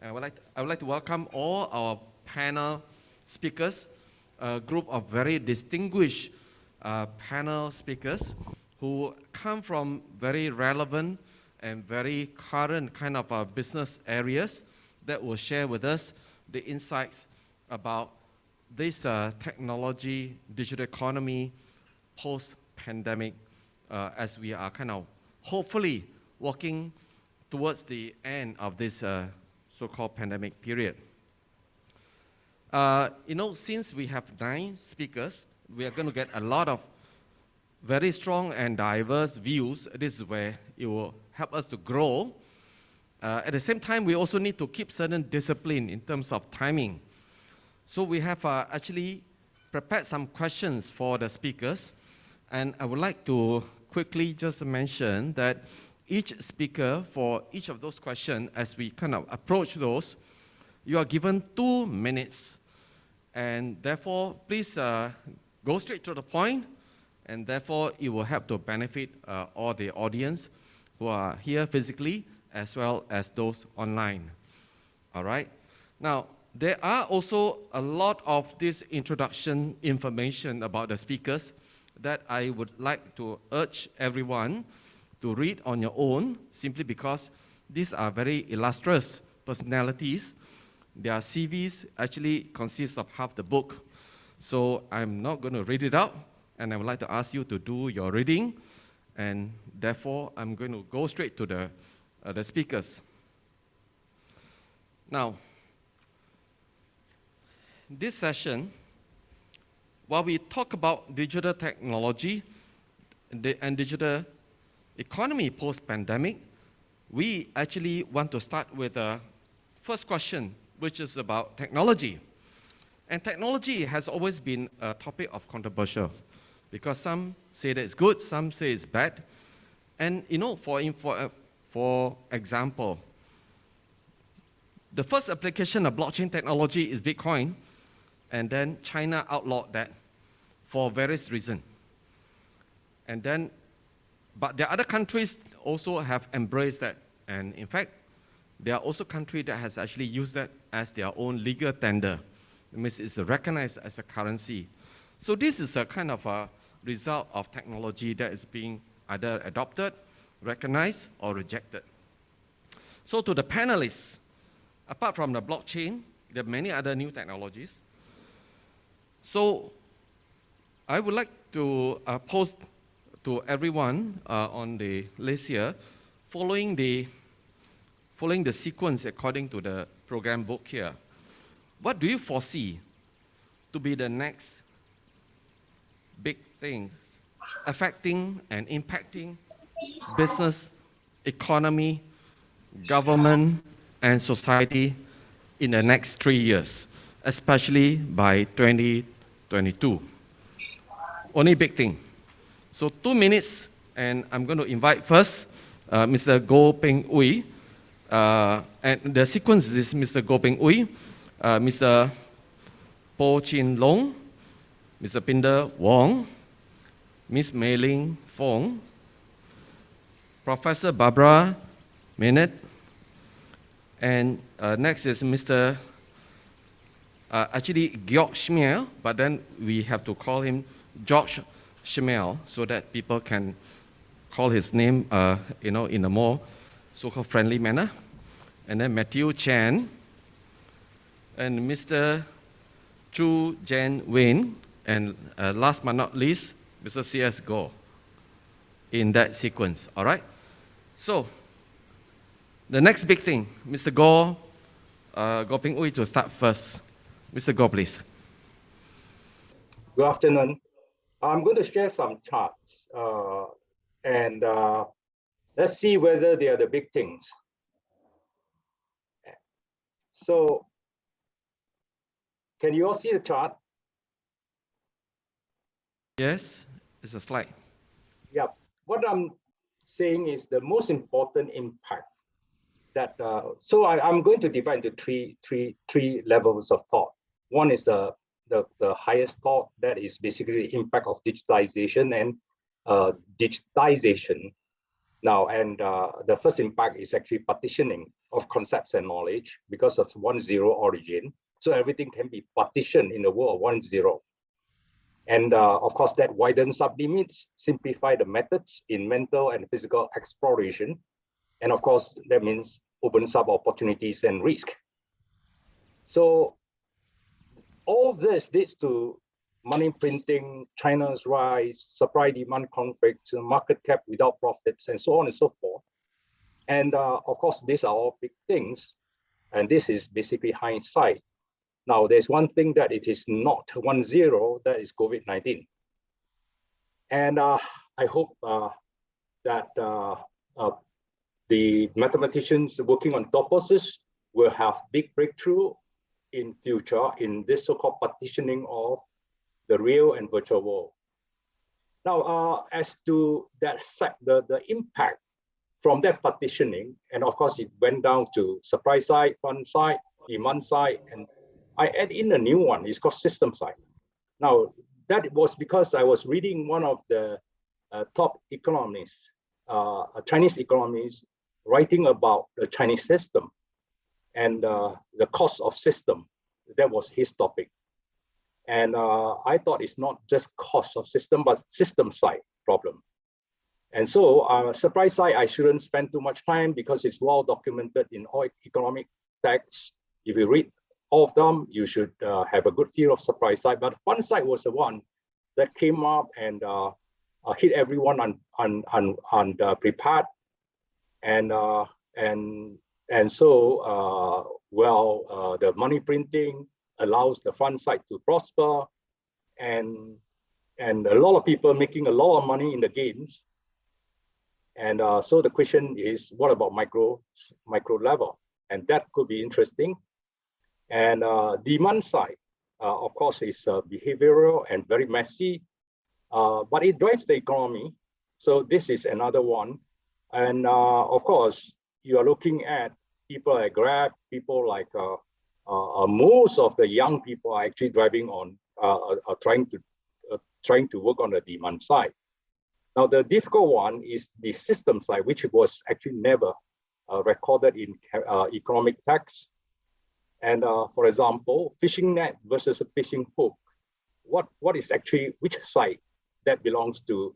I would like to welcome all our panel speakers, a group of very distinguished panel speakers who come from very relevant and very current kind of business areas that will share with us the insights about this technology, digital economy, post-pandemic, as we are kind of hopefully walking towards the end of this so-called pandemic period. Since we have 9 speakers, we are going to get a lot of very strong and diverse views. This is where it will help us to grow. At the same time, we also need to keep certain discipline in terms of timing. So we have actually prepared some questions for the speakers. And I would like to quickly just mention that each speaker, for each of those questions, as we kind of approach those, you are given 2 minutes. And therefore, please go straight to the point. And therefore, it will help to benefit all the audience who are here physically, as well as those online. All right? Now, there are also a lot of this introduction information about the speakers that I would like to urge everyone to read on your own, simply because these are very illustrious personalities. Their CVs actually consist of half the book. So I'm not going to read it out, and I would like to ask you to do your reading, and therefore I'm going to go straight to the speakers. Now, this session, while we talk about digital technology and digital economy post-pandemic, we actually want to start with the first question, which is about technology. And technology has always been a topic of controversial, because some say that it's good, some say it's bad. And for example, the first application of blockchain technology is Bitcoin, and then China outlawed that for various reasons. And then, but there are other countries also have embraced that. And in fact, there are also countries that has actually used that as their own legal tender. It means it's recognized as a currency. So this is a kind of a result of technology that is being either adopted, recognized, or rejected. So to the panelists, apart from the blockchain, there are many other new technologies. So I would like to pose to everyone on the list here, following the sequence according to the program book here. What do you foresee to be the next big thing affecting and impacting business, economy, government, and society in the next 3 years, especially by 2022? Only big thing. So 2 minutes, and I'm going to invite first Mr. Goh Peng Ooi. And the sequence is Mr. Goh Peng Ooi, Mr. Po Chin Loong, Mr. Pindar Wong, Ms. Mei Ling Fung, Professor Barbara Meynert, and next is Mr. Actually Georg Chmiel, but then we have to call him Georg Chmiel so that people can call his name in a more so-called friendly manner. And then Matthew Chen, and Mr. Chu Jenn Weng, and last but not least, Mr. C.S. Goh, in that sequence, all right? So, the next big thing, Mr. Goh Peng Ooi to start first. Mr. Goh, please. Good afternoon. I'm going to share some charts, and let's see whether they are the big things. So, can you all see the chart? Yes, it's a slide. Yeah. What I'm saying is the most important impact that. So I'm going to divide into three levels of thought. One is the highest thought, that is basically the impact of digitalization, and digitization Now, and the first impact is actually partitioning of concepts and knowledge because of 1-0 origin. So everything can be partitioned in the world of 1-0. And of course, that widens up limits, simplify the methods in mental and physical exploration. And of course, that means opens up opportunities and risk. So all this leads to money printing, China's rise, supply-demand conflicts, market cap without profits, and so on and so forth. And of course, these are all big things. And this is basically hindsight. Now, there's one thing that it is not 1-0, that is COVID-19. And I hope that the mathematicians working on toposes will have big breakthrough in future in this so-called partitioning of the real and virtual world. Now, as to that the impact from that partitioning, and of course, it went down to supply side, fund side, demand side, and I add in a new one, it's called system side. Now, that was because I was reading one of the top economists, Chinese economists, writing about the Chinese system and the cost of system. That was his topic. And I thought it's not just cost of system, but system side problem. And so supply side, I shouldn't spend too much time because it's well documented in all economic texts. If you read all of them, you should have a good feel of supply side. But fund side was the one that came up and hit everyone unprepared. And so the money printing allows the fund side to prosper, and a lot of people making a lot of money in the games. And so the question is, what about micro level? And that could be interesting. And demand side, of course, is behavioral and very messy, but it drives the economy. So this is another one. And of course, you are looking at people like Grab, people like most of the young people are actually driving on, are trying to work on the demand side. Now, the difficult one is the system side, which was actually never recorded in economic facts. And for example, fishing net versus a fishing hook. What is actually which side that belongs to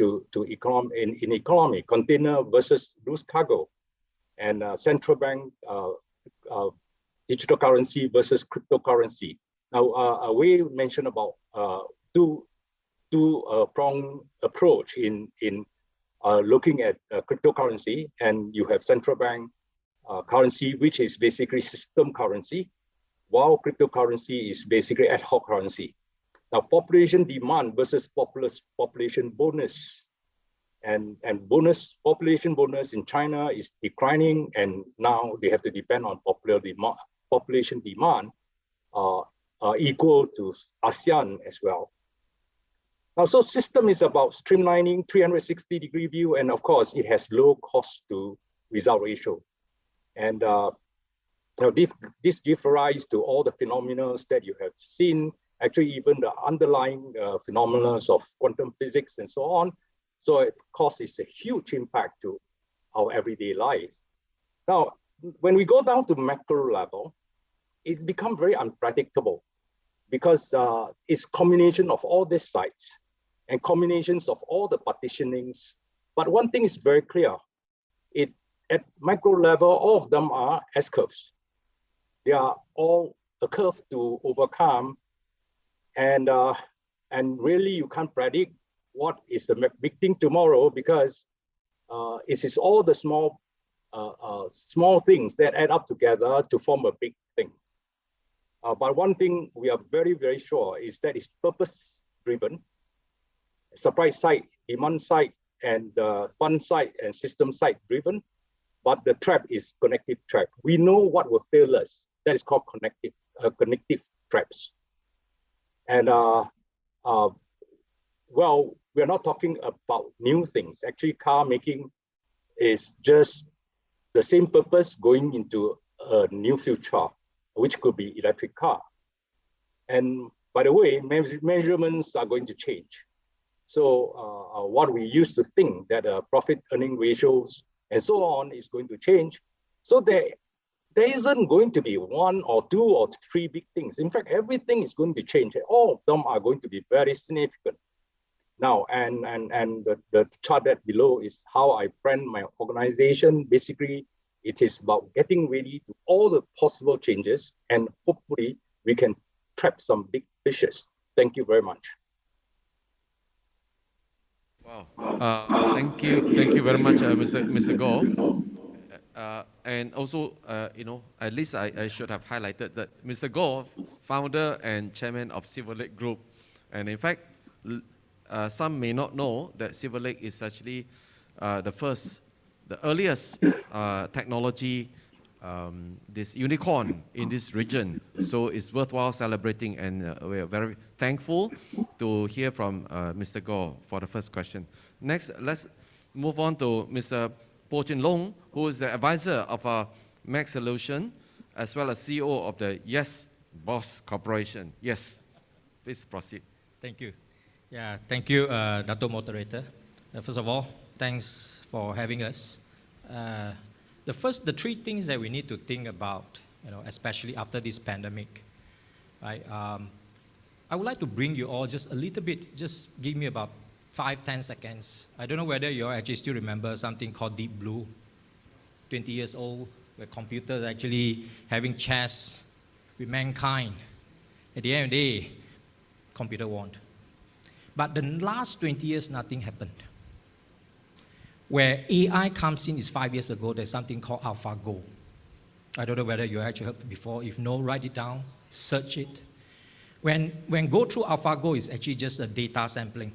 in economy? Container versus loose cargo, and central bank digital currency versus cryptocurrency. Now, we mentioned about two-pronged approach in looking at cryptocurrency, and you have central bank currency, which is basically system currency, while cryptocurrency is basically ad hoc currency. Now, population demand versus population bonus, and population bonus in China is declining, and now they have to depend on population demand equal to ASEAN as well. Now, so system is about streamlining, 360-degree view, and of course, it has low cost to result ratio. And this gives rise to all the phenomena that you have seen, actually even the underlying phenomena of quantum physics and so on. So of course, it's a huge impact to our everyday life. Now, when we go down to macro level, it's become very unpredictable because it's combination of all these sites and combinations of all the partitionings. But one thing is very clear, at micro level, all of them are S-curves. They are all a curve to overcome, and really you can't predict what is the big thing tomorrow, because it is all the small things that add up together to form a big thing. But one thing we are very, very sure is that it's purpose-driven, supply side, demand side, and fund side and system side driven. But the trap is connective trap. We know what will fail us. That is called connective traps. And well, we're not talking about new things. Actually, car making is just the same purpose going into a new future, which could be electric car. And by the way, measurements are going to change. So what we used to think that profit earning ratios and so on is going to change. So there isn't going to be one or two or three big things. In fact, everything is going to change. All of them are going to be very significant. Now, and the chart that below is how I plan my organization. Basically, it is about getting ready to all the possible changes, and hopefully we can trap some big fishes. Thank you very much. Wow. Thank you very much, Mr. Goh. And also, at least I should have highlighted that Mr. Goh, founder and chairman of Silverlake Group, and in fact, some may not know that Silverlake is actually the earliest technology, this unicorn in this region. So it's worthwhile celebrating, and we are very thankful to hear from Mr. Goh for the first question. Next, let's move on to Mr. Po Chin Loong, who is the advisor of our Mac Solution, as well as CEO of the Yes Boss Corporation. Yes, please proceed. Thank you. Yeah, thank you, Dato Moderator. First of all, thanks for having us. The three things that we need to think about, especially after this pandemic, right? I would like to bring you all just a little bit, just give me about 5-10 seconds. I don't know whether you all actually still remember something called Deep Blue, 20 years old, where computers are actually having chess with mankind. At the end of the day, computer won. But the last 20 years, nothing happened. Where AI comes in is 5 years ago, there's something called Alphago. I don't know whether you actually heard before. If no, write it down, search it. When go through Alphago is actually just a data sampling.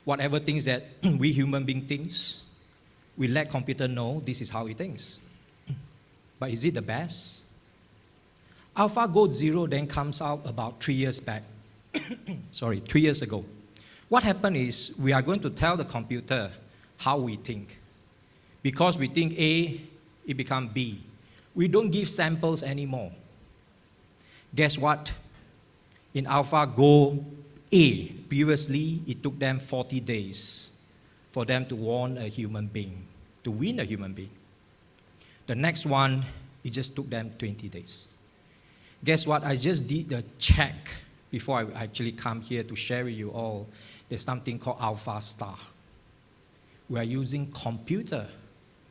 Whatever things that we human beings think, we let computer know this is how it thinks. But is it the best? Alphago 0 then comes out about 3 years back. 3 years ago. What happened is we are going to tell the computer how we think. Because we think A, it becomes B. We don't give samples anymore. Guess what? In AlphaGo A, previously, it took them 40 days for them to win a human being. The next one, it just took them 20 days. Guess what? I just did the check before I actually come here to share with you all. There's something called Alpha Star. We are using computer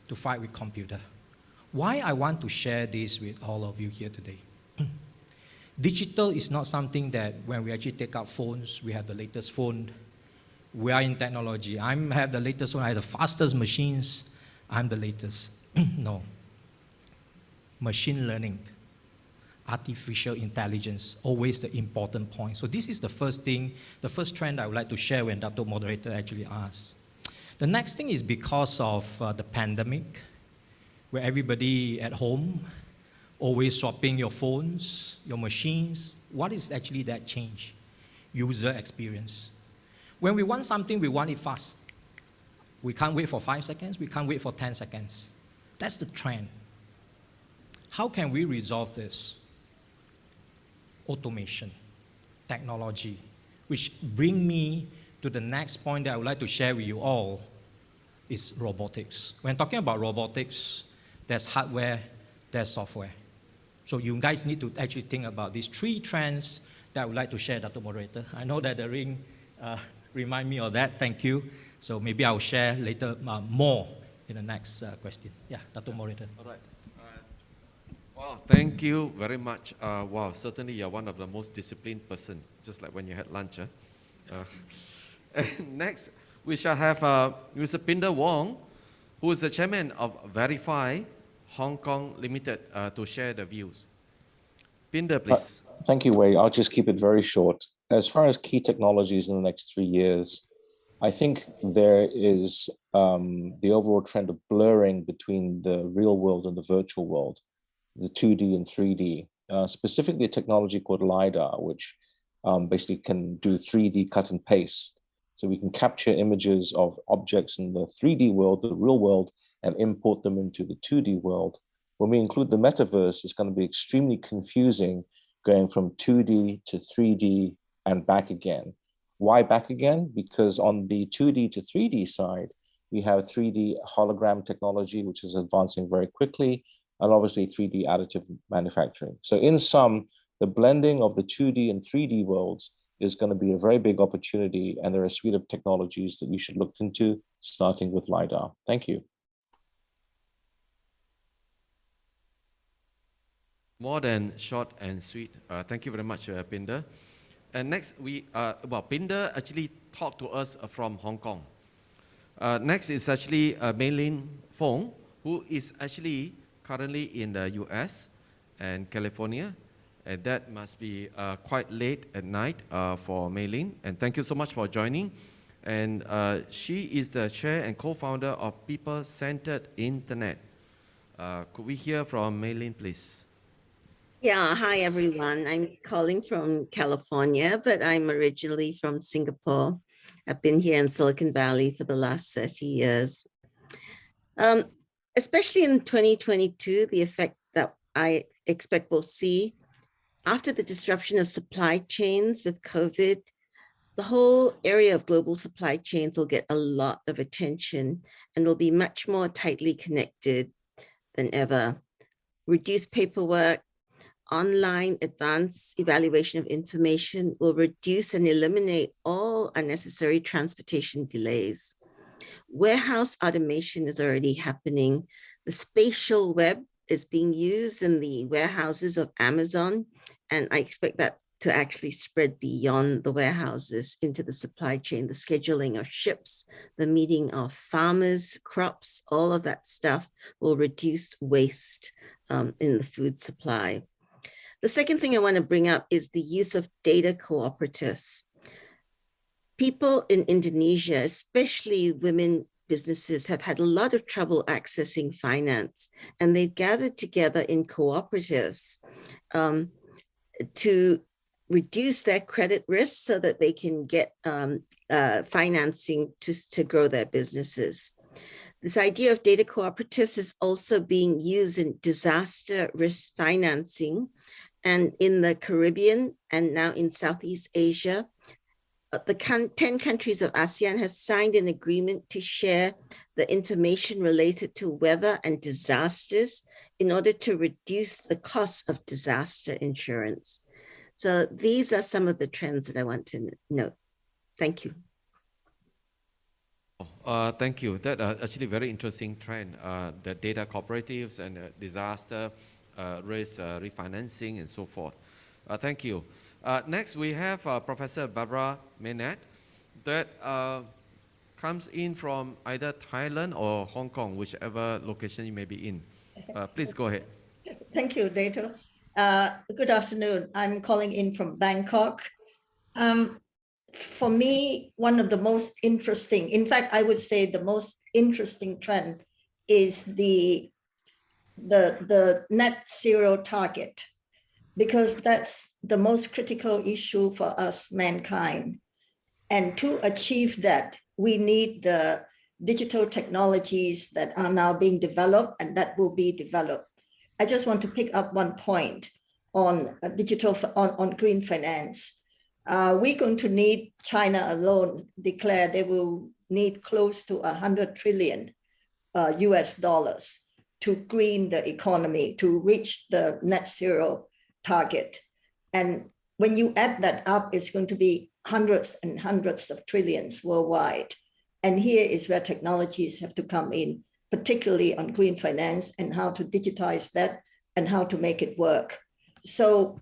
to fight with computer. Why I want to share this with all of you here today? Digital is not something that when we actually take out phones, we have the latest phone. We are in technology. I have the latest one. I have the fastest machines. I'm the latest. No. Machine learning, artificial intelligence, always the important point. So this is the first thing, the first trend I would like to share when Dato Moderator actually asked. The next thing is because of the pandemic, where everybody at home, always swapping your phones, your machines. What is actually that change? User experience. When we want something, we want it fast. We can't wait for 5 seconds. We can't wait for 10 seconds. That's the trend. How can we resolve this? Automation, technology, which bring me to the next point that I would like to share with you all is robotics. When talking about robotics, there's hardware, there's software. So you guys need to actually think about these three trends that I would like to share, Dr. Moderator. I know that the ring remind me of that. Thank you. So maybe I'll share later more in the next question. Yeah, Dr. Moderator. All right. Wow, thank you very much. Wow, certainly you're one of the most disciplined person, just like when you had lunch. Next, we shall have Mr. Pindar Wong, who is the chairman of VeriFi Hong Kong Limited, to share the views. Pindar, please. Thank you, Wei. I'll just keep it very short. As far as key technologies in the next 3 years, I think there is the overall trend of blurring between the real world and the virtual world, the 2D and 3D, specifically a technology called LiDAR, which basically can do 3D cut and paste. So we can capture images of objects in the 3D world, the real world, and import them into the 2D world. When we include the metaverse, it's going to be extremely confusing going from 2D to 3D and back again. Why back again? Because on the 2D to 3D side, we have 3D hologram technology, which is advancing very quickly, and obviously 3D additive manufacturing. So in sum, the blending of the 2D and 3D worlds is going to be a very big opportunity, and there are a suite of technologies that we should look into, starting with LiDAR. Thank you. More than short and sweet. Thank you very much, Pindar. And next, Pindar actually talked to us from Hong Kong. Next is actually Fung, who is actually currently in the US and California. And that must be quite late at night for Meylene. And thank you so much for joining. And she is the chair and co-founder of People-Centered Internet. Could we hear from Meylene, please? Yeah, hi everyone. I'm calling from California, but I'm originally from Singapore. I've been here in Silicon Valley for the last 30 years. Especially in 2022, the effect that I expect we'll see after the disruption of supply chains with COVID, the whole area of global supply chains will get a lot of attention and will be much more tightly connected than ever. Reduced paperwork, online advanced evaluation of information will reduce and eliminate all unnecessary transportation delays. Warehouse automation is already happening. The spatial web is being used in the warehouses of Amazon, and I expect that to actually spread beyond the warehouses into the supply chain, the scheduling of ships, the meeting of farmers, crops, all of that stuff will reduce waste in the food supply. The second thing I want to bring up is the use of data cooperatives. People in Indonesia, especially women businesses, have had a lot of trouble accessing finance, and they've gathered together in cooperatives to reduce their credit risk so that they can get financing to grow their businesses. This idea of data cooperatives is also being used in disaster risk financing. And in the Caribbean and now in Southeast Asia, the 10 countries of ASEAN have signed an agreement to share the information related to weather and disasters in order to reduce the cost of disaster insurance. So these are some of the trends that I want to note. Thank you. Thank you. That actually very interesting trend, the data cooperatives and disaster risk refinancing and so forth. Thank you. Next, we have Professor Barbara Meynert that comes in from either Thailand or Hong Kong, whichever location you may be in. Please go ahead. Thank you, Dato. Good afternoon. I'm calling in from Bangkok. For me, one of the most interesting, in fact, I would say the most interesting trend is the net zero target, because that's the most critical issue for us, mankind. And to achieve that, we need the digital technologies that are now being developed and that will be developed. I just want to pick up one point on on green finance. We're going to need, China alone declare they will need close to 100 trillion US dollars to green the economy, to reach the net zero target. And when you add that up, it's going to be hundreds and hundreds of trillions worldwide. And here is where technologies have to come in, particularly on green finance and how to digitize that and how to make it work. So,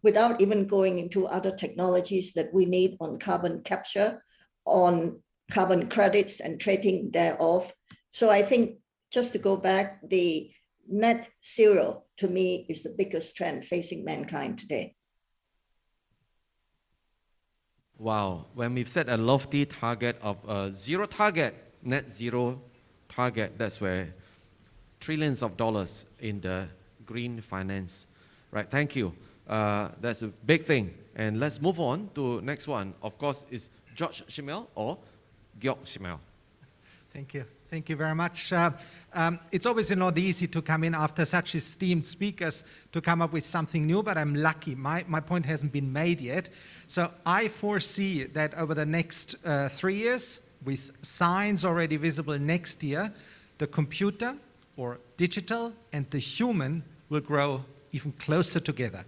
without even going into other technologies that we need on carbon capture, on carbon credits and trading thereof. So I think, just to go back, the net zero to me is the biggest trend facing mankind today. Wow, when we've set a lofty target of net zero target, that's where trillions of dollars in the green finance. Right, thank you. That's a big thing. And let's move on to next one. Of course, is Georg Chmiel or Georg Chmiel. Thank you. Thank you very much. It's always not easy to come in after such esteemed speakers to come up with something new, but I'm lucky. My point hasn't been made yet. So I foresee that over the next 3 years, with signs already visible next year, the computer or digital and the human will grow even closer together.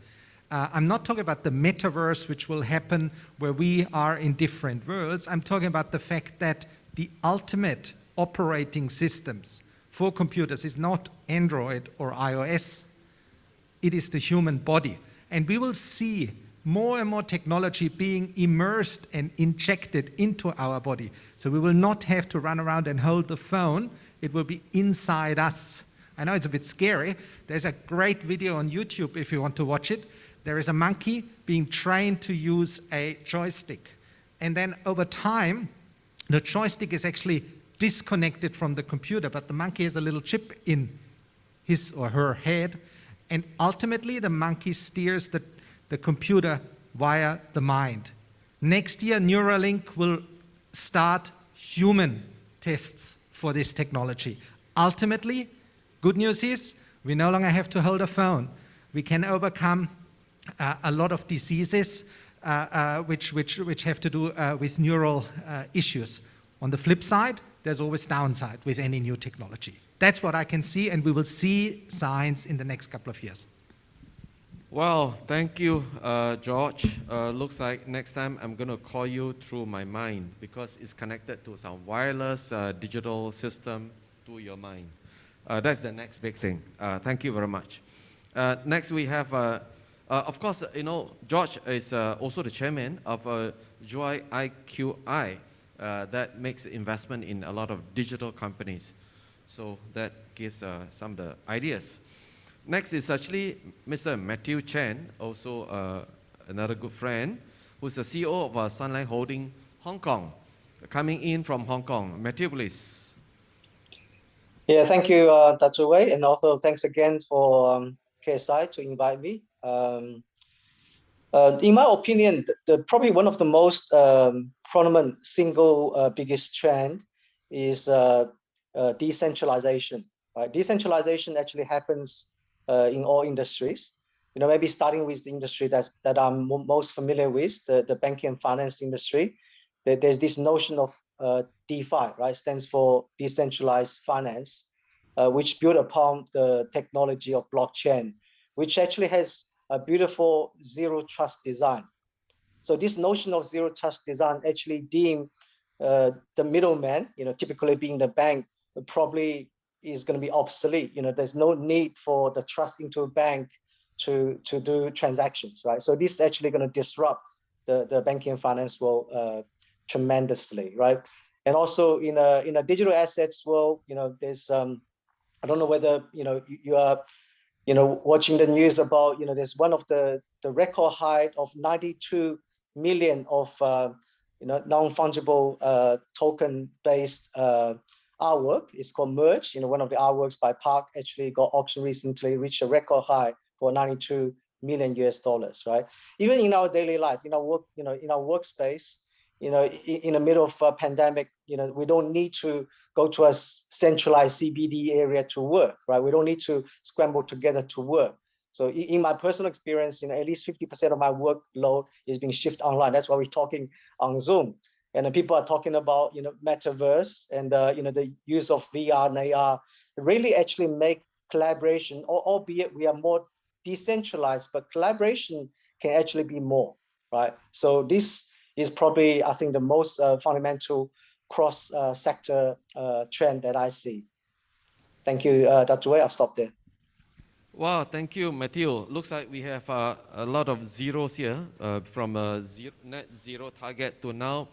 I'm not talking about the metaverse, which will happen where we are in different worlds. I'm talking about the fact that the ultimate operating systems for computers is not Android or iOS. It is the human body. And we will see more and more technology being immersed and injected into our body. So we will not have to run around and hold the phone. It will be inside us. I know it's a bit scary. There's a great video on YouTube if you want to watch it. There is a monkey being trained to use a joystick. And then over time, the joystick is actually disconnected from the computer, but the monkey has a little chip in his or her head. And ultimately, the monkey steers the computer via the mind. Next year, Neuralink will start human tests for this technology. Ultimately, good news is we no longer have to hold a phone. We can overcome a lot of diseases which have to do with neural issues. On the flip side, there's always downside with any new technology. That's what I can see, and we will see signs in the next couple of years. Well, thank you, George. Looks like next time I'm going to call you through my mind because it's connected to some wireless digital system to your mind. That's the next big thing. Thank you very much. Next, we have, of course, you know, George is also the chairman of Juwai-IQI that makes investment in a lot of digital companies. So that gives some of the ideas. Next is actually Mr. Matthew Chen, also another good friend, who's the CEO of Sunline Holding Hong Kong, coming in from Hong Kong. Matthew, please. Yeah, thank you, Dr. Wei, and also thanks again for KSI to invite me. In my opinion, probably one of the most prominent single biggest trend is decentralization. Right? Decentralization actually happens in all industries. You know, maybe starting with the industry that I'm most familiar with, the banking and finance industry. There's this notion of DeFi, right? Stands for Decentralized Finance, which built upon the technology of blockchain, which actually has a beautiful zero trust design. So this notion of zero trust design actually deem the middleman, you know, typically being the bank, probably is going to be obsolete. You know, there's no need for the trust into a bank to do transactions, right? So this is actually going to disrupt the banking and finance world tremendously, right? And also in a digital assets world, you know, there's I don't know whether you are watching the news about, there's one of the record high of 92 million of non-fungible token-based artwork. It's called Merge. One of the artworks by Park actually got auctioned recently, reached a record high for $92 million, right? Even in our daily life, in our work, in our workspace, in the middle of a pandemic, we don't need to go to a centralized CBD area to work, right? We don't need to scramble together to work. So in my personal experience, at least 50% of my workload is being shifted online. That's why we're talking on Zoom. And then people are talking about, metaverse and, the use of VR and AR really actually make collaboration, albeit we are more decentralized, but collaboration can actually be more, right? So this is probably, I think, the most fundamental cross-sector trend that I see. Thank you, Dr. Wei. I'll stop there. Wow, thank you, Matthew. Looks like we have a lot of zeros here, from a net zero target to now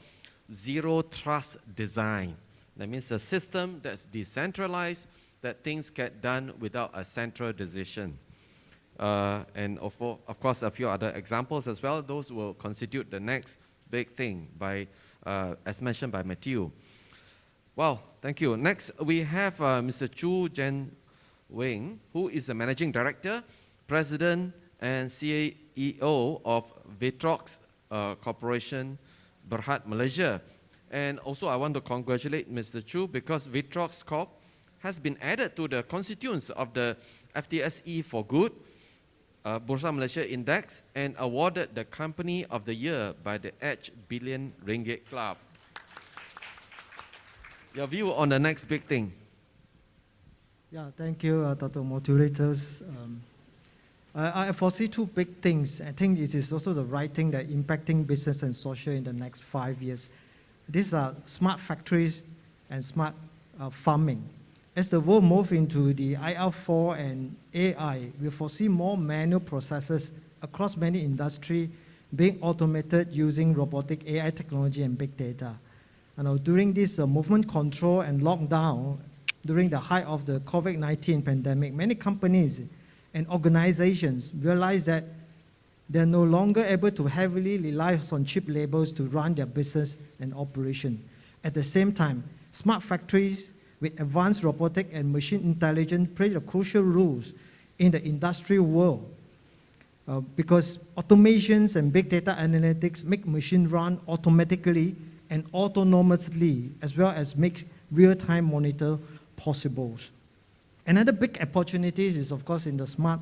zero trust design. That means a system that's decentralized, that things get done without a central decision. And of course, a few other examples as well. Those will constitute the next big thing by, as mentioned by Matthew. Well, thank you. Next, we have Mr. Chu Jen Weng, who is the Managing Director, President, and CEO of ViTrox Corporation, Berhad, Malaysia. And also I want to congratulate Mr. Chu because ViTrox Corp has been added to the constituents of the FTSE for Good Bursa Malaysia Index and awarded the Company of the Year by the Edge Billion Ringgit Club. Your view on the next big thing? Yeah, thank you, Dr. Moderators. I foresee two big things. I think it is also the right thing that impacting business and social in the next 5 years. These are smart factories and smart farming. As the world moves into the IR4 and AI, we foresee more manual processes across many industries being automated using robotic AI technology and big data. During this movement control and lockdown, during the height of the COVID-19 pandemic, many companies and organizations realized that they're no longer able to heavily rely on cheap labors to run their business and operation. At the same time, smart factories with advanced robotic and machine intelligence play a crucial role in the industry world because automations and big data analytics make machines run automatically and autonomously, as well as make real-time monitor possible. Another big opportunity is, of course, in the smart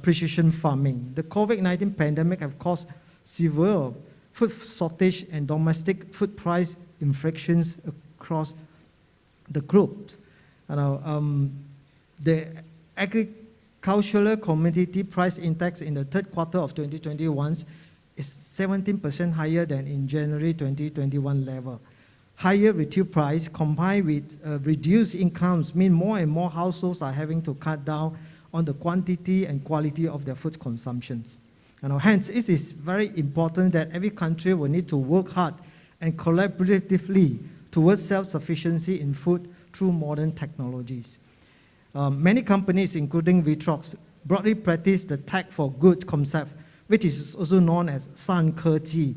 precision farming. The COVID-19 pandemic have caused severe food shortage and domestic food price inflections across the group. The agricultural commodity price index in the third quarter of 2021 is 17% higher than in January 2021 level. Higher retail price combined with reduced incomes mean more and more households are having to cut down on the quantity and quality of their food consumptions. Hence, it is very important that every country will need to work hard and collaboratively towards self-sufficiency in food through modern technologies. Many companies, including ViTrox, broadly practice the tech for good concept, which is also known as San Keji,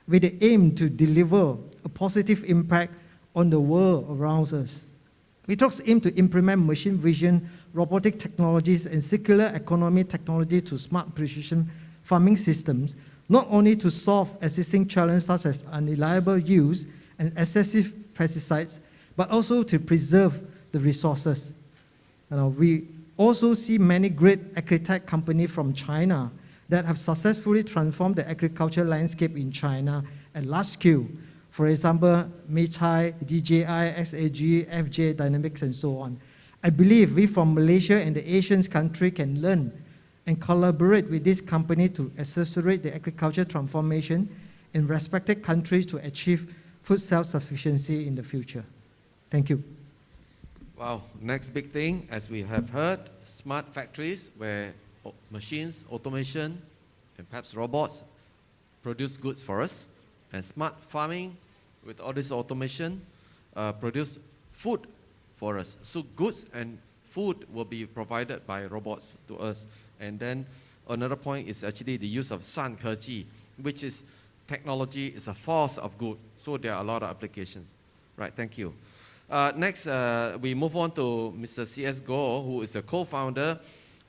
with the aim to deliver a positive impact on the world around us. ViTrox aim to implement machine vision, robotic technologies, and circular economy technology to smart precision farming systems, not only to solve existing challenges such as unreliable use and excessive pesticides, but also to preserve the resources. We also see many great agri-tech companies from China that have successfully transformed the agricultural landscape in China at large scale. For example, Meynert, DJI, XAG, FJ Dynamics, and so on. I believe we from Malaysia and the Asian country can learn and collaborate with this company to accelerate the agriculture transformation in respected countries to achieve food self-sufficiency in the future. Thank you. Wow, next big thing, as we have heard, smart factories where machines, automation, and perhaps robots produce goods for us. And smart farming with all this automation produce food for us. So goods and food will be provided by robots to us. And then another point is actually the use of San Keji, which is technology is a force of good. So there are a lot of applications. Right, thank you. Next, we move on to Mr. C.S. Goh, who is the co-founder,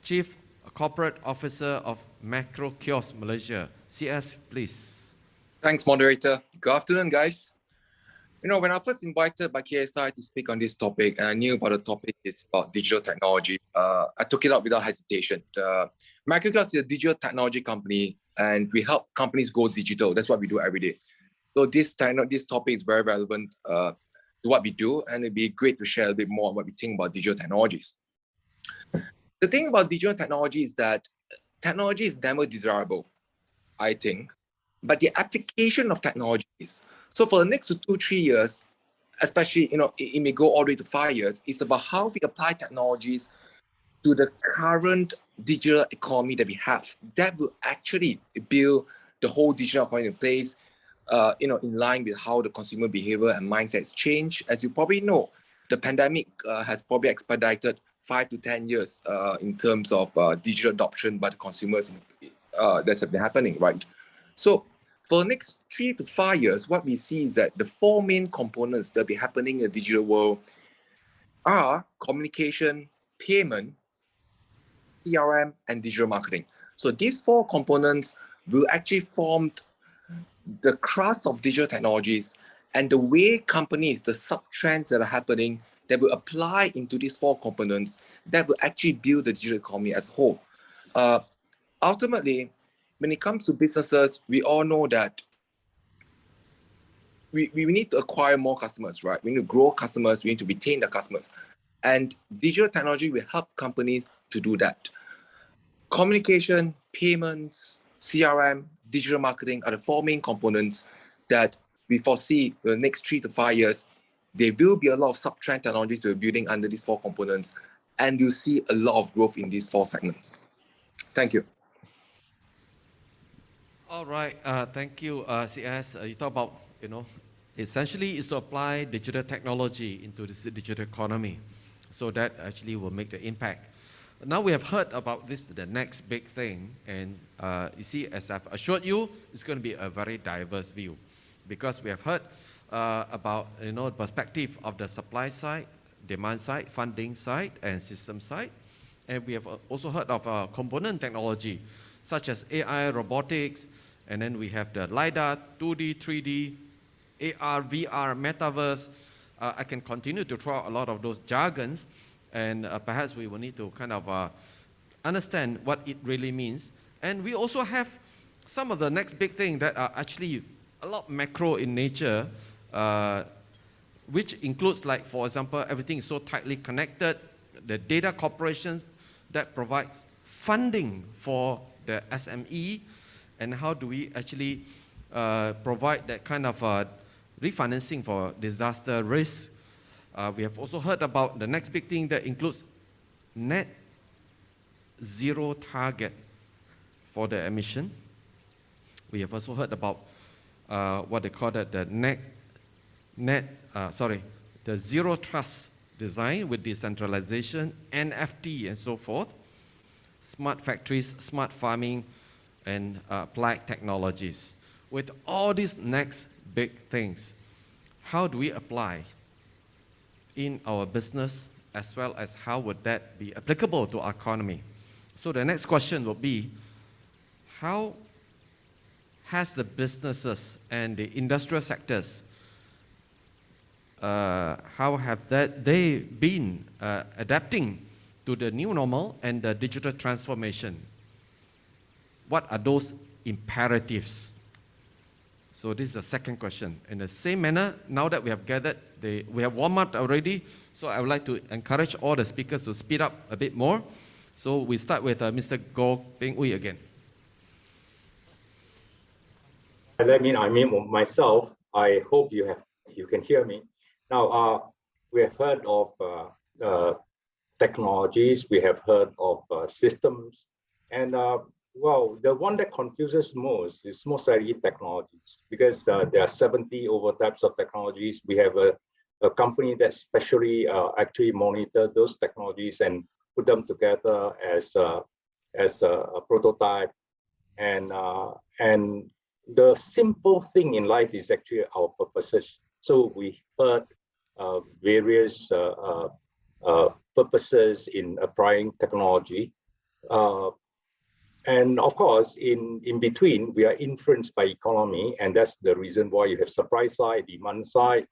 Chief Corporate Officer of MACROKIOSK Malaysia. CS, please. Thanks, moderator. Good afternoon, guys. When I was first invited by KSI to speak on this topic, and I knew about the topic is about digital technology, I took it up without hesitation. MACROKIOSK is a digital technology company, and we help companies go digital. That's what we do every day. So this topic is very relevant to what we do, and it'd be great to share a bit more on what we think about digital technologies. The thing about digital technology is that technology is never desirable, I think, but the application of technologies. So for the next 2-3 years, especially, it may go all the way to 5 years, it's about how we apply technologies to the current digital economy that we have. That will actually build the whole digital economy in place, in line with how the consumer behavior and mindsets change. As you probably know, the pandemic has probably expedited 5 to 10 years in terms of digital adoption by the consumers that's been happening, right? So for the next 3 to 5 years, what we see is that the 4 main components that will be happening in the digital world are communication, payment, CRM, and digital marketing. So these 4 components will actually form the crust of digital technologies, and the way companies, the sub-trends that are happening that will apply into these 4 components that will actually build the digital economy as a whole. Ultimately, when it comes to businesses, we all know that we need to acquire more customers, right? We need to grow customers, we need to retain the customers. And digital technology will help companies to do that. Communication, payments, CRM, digital marketing are the 4 main components that we foresee in the next 3 to 5 years. There will be a lot of sub-trend technologies we're building under these 4 components, and you'll see a lot of growth in these 4 segments. Thank you. All right, thank you, CS. You talk about, essentially is to apply digital technology into this digital economy. So that actually will make the impact. Now we have heard about this, the next big thing. And you see, as I've assured you, it's going to be a very diverse view. Because we have heard about, the perspective of the supply side, demand side, funding side, and system side. And we have also heard of component technology, such as AI, robotics, and then we have the LiDAR, 2D, 3D, AR, VR, metaverse. I can continue to throw out a lot of those jargons, and perhaps we will need to kind of understand what it really means. And we also have some of the next big things that are actually a lot macro in nature, which includes, like, for example, everything is so tightly connected, the data corporations that provides funding for the SME, and how do we actually provide that kind of refinancing for disaster risk. We have also heard about the next big thing that includes net zero target for the emission. We have also heard about what they call the the zero trust design with decentralization, NFT, and so forth. Smart factories, smart farming, and applied technologies. With all these next big things, how do we apply in our business, as well as how would that be applicable to our economy? So the next question will be, how has the businesses and the industrial sectors, how have they been adapting to the new normal and the digital transformation? What are those imperatives? So this is the second question. In the same manner, now that we have gathered, we have warmed up already, so I would like to encourage all the speakers to speed up a bit more. So we start with Mr. Goh Peng Ui again. Let me unmute myself. I hope you can hear me. Now, we have heard of technologies, we have heard of systems, and well, the one that confuses most is most likely technologies, because there are 70 over types of technologies. We have a company that specially actually monitor those technologies and put them together as a prototype. And the simple thing in life is actually our purposes. So we heard various purposes in applying technology. And of course, in between, we are influenced by economy, and that's the reason why you have supply side, demand side,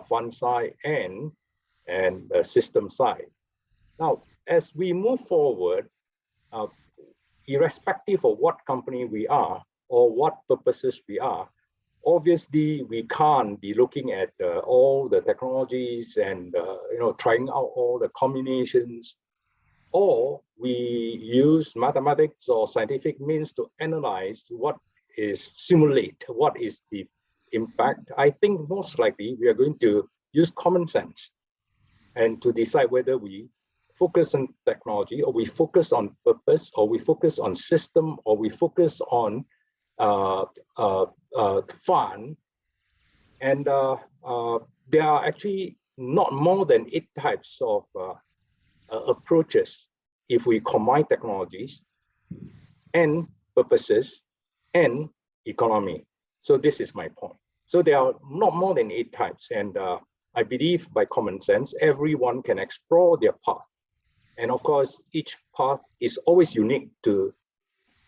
fund side, and system side. Now, as we move forward, irrespective of what company we are or what purposes we are, obviously we can't be looking at all the technologies and trying out all the combinations, or we use mathematics or scientific means to analyze simulate what is the impact. I think most likely we are going to use common sense and to decide whether we focus on technology, or we focus on purpose, or we focus on system, or we focus on fund. And there are actually not more than 8 types of approaches if we combine technologies and purposes and economy. So this is my point. So there are not more than 8 types, and I believe by common sense, everyone can explore their path. And of course, each path is always unique to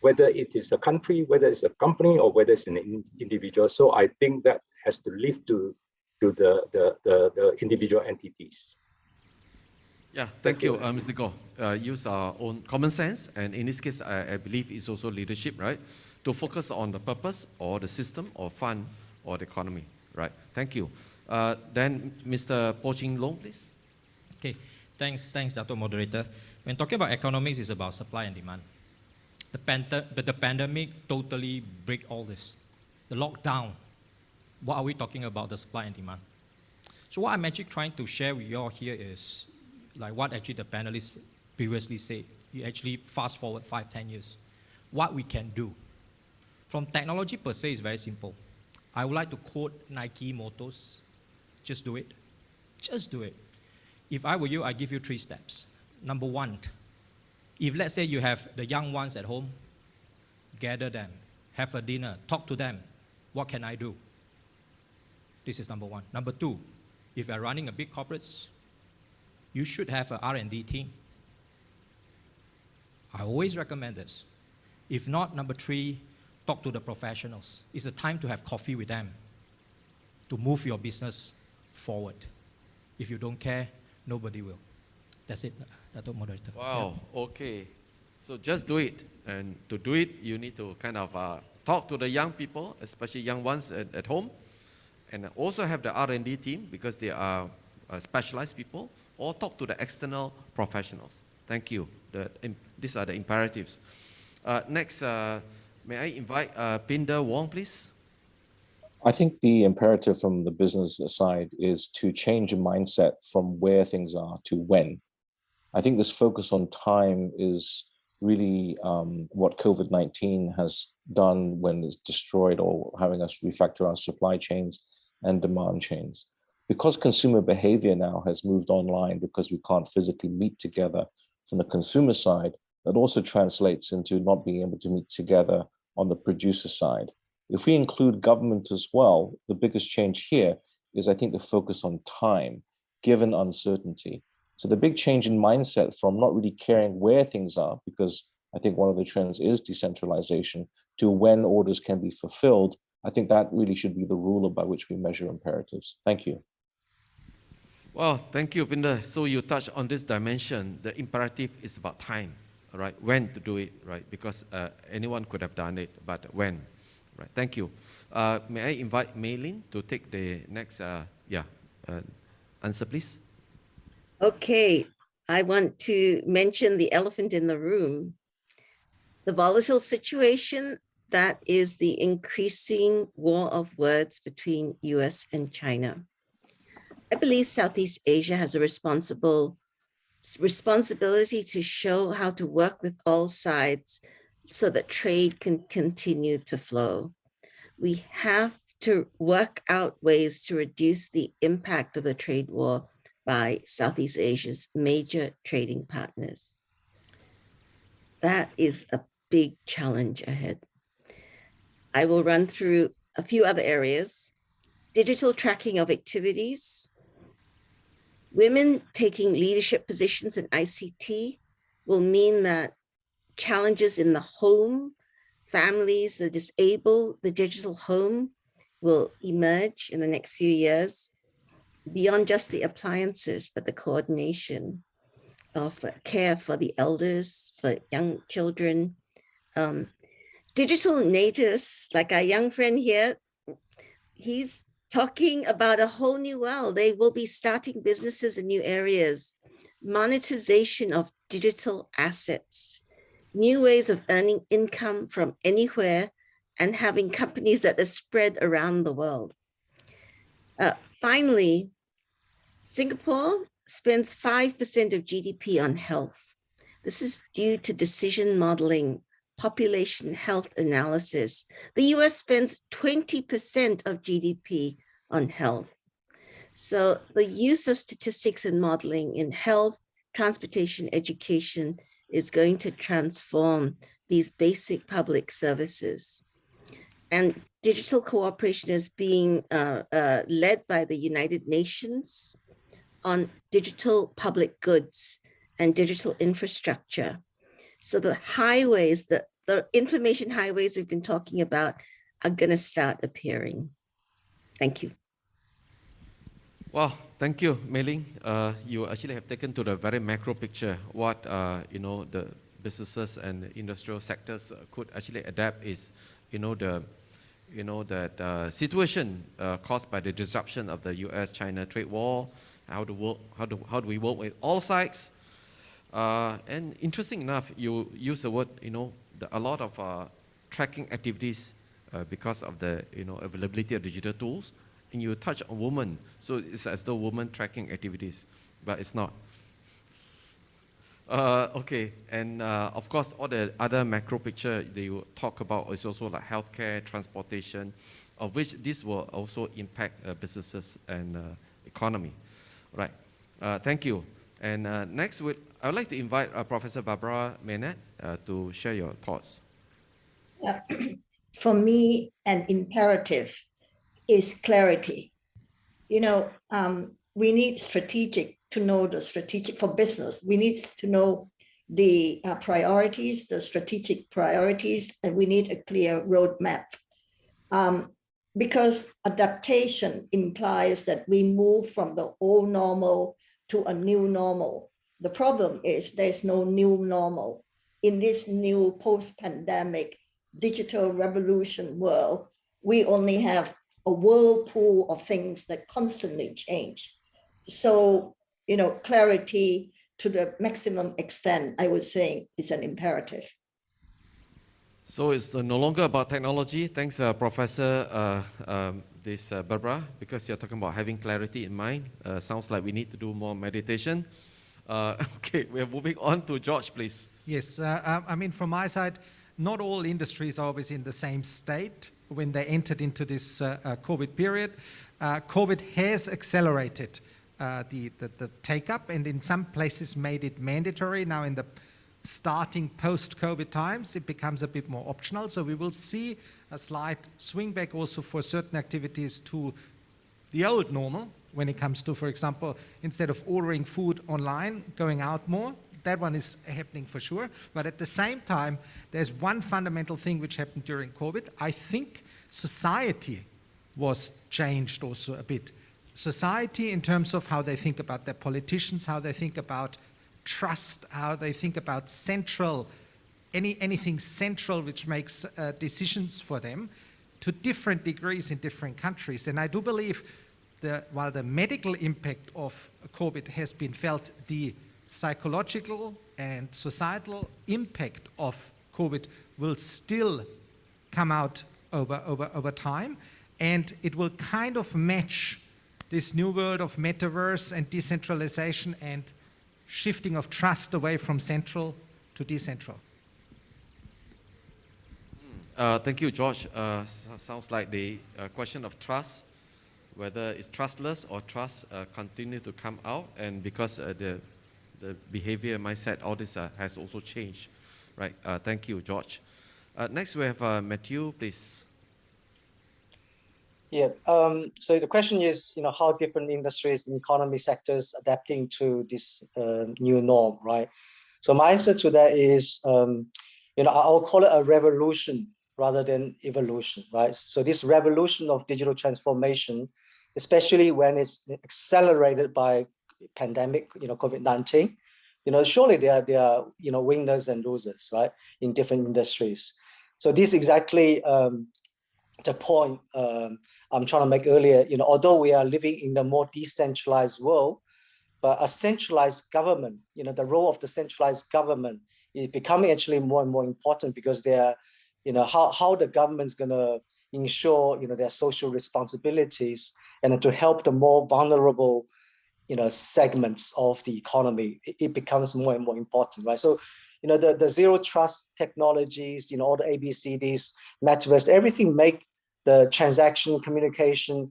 whether it is a country, whether it's a company, or whether it's an individual. So I think that has to live to the individual entities. Yeah, thank you, Mr. Goh. Use our own common sense, and in this case, I believe it's also leadership, right? To focus on the purpose or the system or fund or the economy, right? Thank you. Then Mr. Po Ching Loong, please. Okay, thanks, Dato' Moderator. When talking about economics, it's about supply and demand. The pandemic totally break all this. The lockdown, what are we talking about, the supply and demand? So what I'm actually trying to share with you all here is like what actually the panelists previously said. You actually fast forward 5-10 years. What we can do. From technology per se is very simple. I would like to quote Nike mottos. Just do it. Just do it. If I were you, I give you 3 steps. Number 1, if let's say you have the young ones at home, gather them, have a dinner, talk to them. What can I do? This is number 1. Number 2, if you're running a big corporates, you should have an R&D team. I always recommend this. If not, number 3, talk to the professionals. It's a time to have coffee with them to move your business forward. If you don't care, nobody will. That's it, Dato' Moderator. Wow, okay. So just do it. And to do it, you need to kind of talk to the young people, especially young ones at home, and also have the R&D team because they are specialized people, or talk to the external professionals. Thank you. These are the imperatives. Next, may I invite Pindar Wong, please? I think the imperative from the business side is to change a mindset from where things are to when. I think this focus on time is really what COVID-19 has done when it's destroyed or having us refactor our supply chains and demand chains. Because consumer behavior now has moved online because we can't physically meet together from the consumer side, that also translates into not being able to meet together on the producer side. If we include government as well, the biggest change here is, I think, the focus on time, given uncertainty. So the big change in mindset from not really caring where things are, because I think one of the trends is decentralization, to when orders can be fulfilled, I think that really should be the ruler by which we measure imperatives. Thank you. Well, thank you, Pindar. So you touched on this dimension. The imperative is about time, right? When to do it, right? Because anyone could have done it, but when, right? Thank you. May I invite Mei Lin to take the next answer, please? Okay, I want to mention the elephant in the room. The volatile situation, that is the increasing war of words between US and China. I believe Southeast Asia has a responsibility to show how to work with all sides so that trade can continue to flow. We have to work out ways to reduce the impact of the trade war by Southeast Asia's major trading partners. That is a big challenge ahead. I will run through a few other areas. Digital tracking of activities. Women taking leadership positions in ICT will mean that challenges in the home, families, the disabled, the digital home will emerge in the next few years, beyond just the appliances, but the coordination of care for the elders, for young children. Digital natives, like our young friend here, he's talking about a whole new world. They will be starting businesses in new areas, monetization of digital assets, new ways of earning income from anywhere, and having companies that are spread around the world. Finally, Singapore spends 5% of GDP on health. This is due to decision modeling, population health analysis. The US spends 20% of GDP on health. So the use of statistics and modeling in health, transportation, education is going to transform these basic public services. And digital cooperation is being led by the United Nations on digital public goods and digital infrastructure. So the highways, the the information highways we've been talking about are going to start appearing. Thank you. Well, thank you, Mei Ling. You actually have taken to the very macro picture what the businesses and industrial sectors could actually adapt is that situation caused by the disruption of the U.S.-China trade war. How do we work with all sides? And interesting enough, you use the word a lot of tracking activities because of the availability of digital tools. And you touch on women, so it's as though women tracking activities, but it's not. Okay, and of course, all the other macro picture they will talk about is also like healthcare, transportation, of which this will also impact businesses and economy. Right. Thank you. And next, I would like to invite Professor Barbara Meynert to share your thoughts. For me, an imperative is clarity. We need to know the strategic for business. We need to know the priorities, the strategic priorities, and we need a clear roadmap. Because adaptation implies that we move from the old normal to a new normal. The problem is there's no new normal. In this new post-pandemic digital revolution world, we only have a whirlpool of things that constantly change. So, clarity to the maximum extent, I would say, is an imperative. So it's no longer about technology. Thanks, Professor Barbara, because you're talking about having clarity in mind. Sounds like we need to do more meditation. Okay, we're moving on to George, please. Yes, from my side, not all industries are always in the same state when they entered into this COVID period. COVID has accelerated the take-up and in some places made it mandatory. Now in the starting post-COVID times, it becomes a bit more optional. So we will see a slight swing back also for certain activities to the old normal when it comes to, for example, instead of ordering food online, going out more. That one is happening for sure. But at the same time, there's one fundamental thing which happened during COVID. I think society was changed also a bit. Society in terms of how they think about their politicians, how they think about trust, how they think about anything central which makes decisions for them to different degrees in different countries. And I do believe that while the medical impact of COVID has been felt, the psychological and societal impact of COVID will still come out over time, and it will kind of match this new world of metaverse and decentralization and shifting of trust away from central to decentral. Thank you, George. Sounds like the question of trust, whether it's trustless or trust, continue to come out, and because the behavior, mindset, all this has also changed, right? Thank you, George. Next, we have Matthew, please. Yeah. So the question is, how different industries and economy sectors adapting to this new norm, right? So my answer to that is, I'll call it a revolution rather than evolution, right? So this revolution of digital transformation, especially when it's accelerated by pandemic, COVID-19, surely there are winners and losers, right, in different industries. So this is exactly the point I'm trying to make earlier. Although we are living in a more decentralized world, but a centralized government, the role of the centralized government is becoming actually more and more important, because they're, how the government's going to ensure, their social responsibilities and to help the more vulnerable, segments of the economy, it becomes more and more important, right? So, the zero trust technologies, all the ABCDs, metaverse, everything make the transaction communication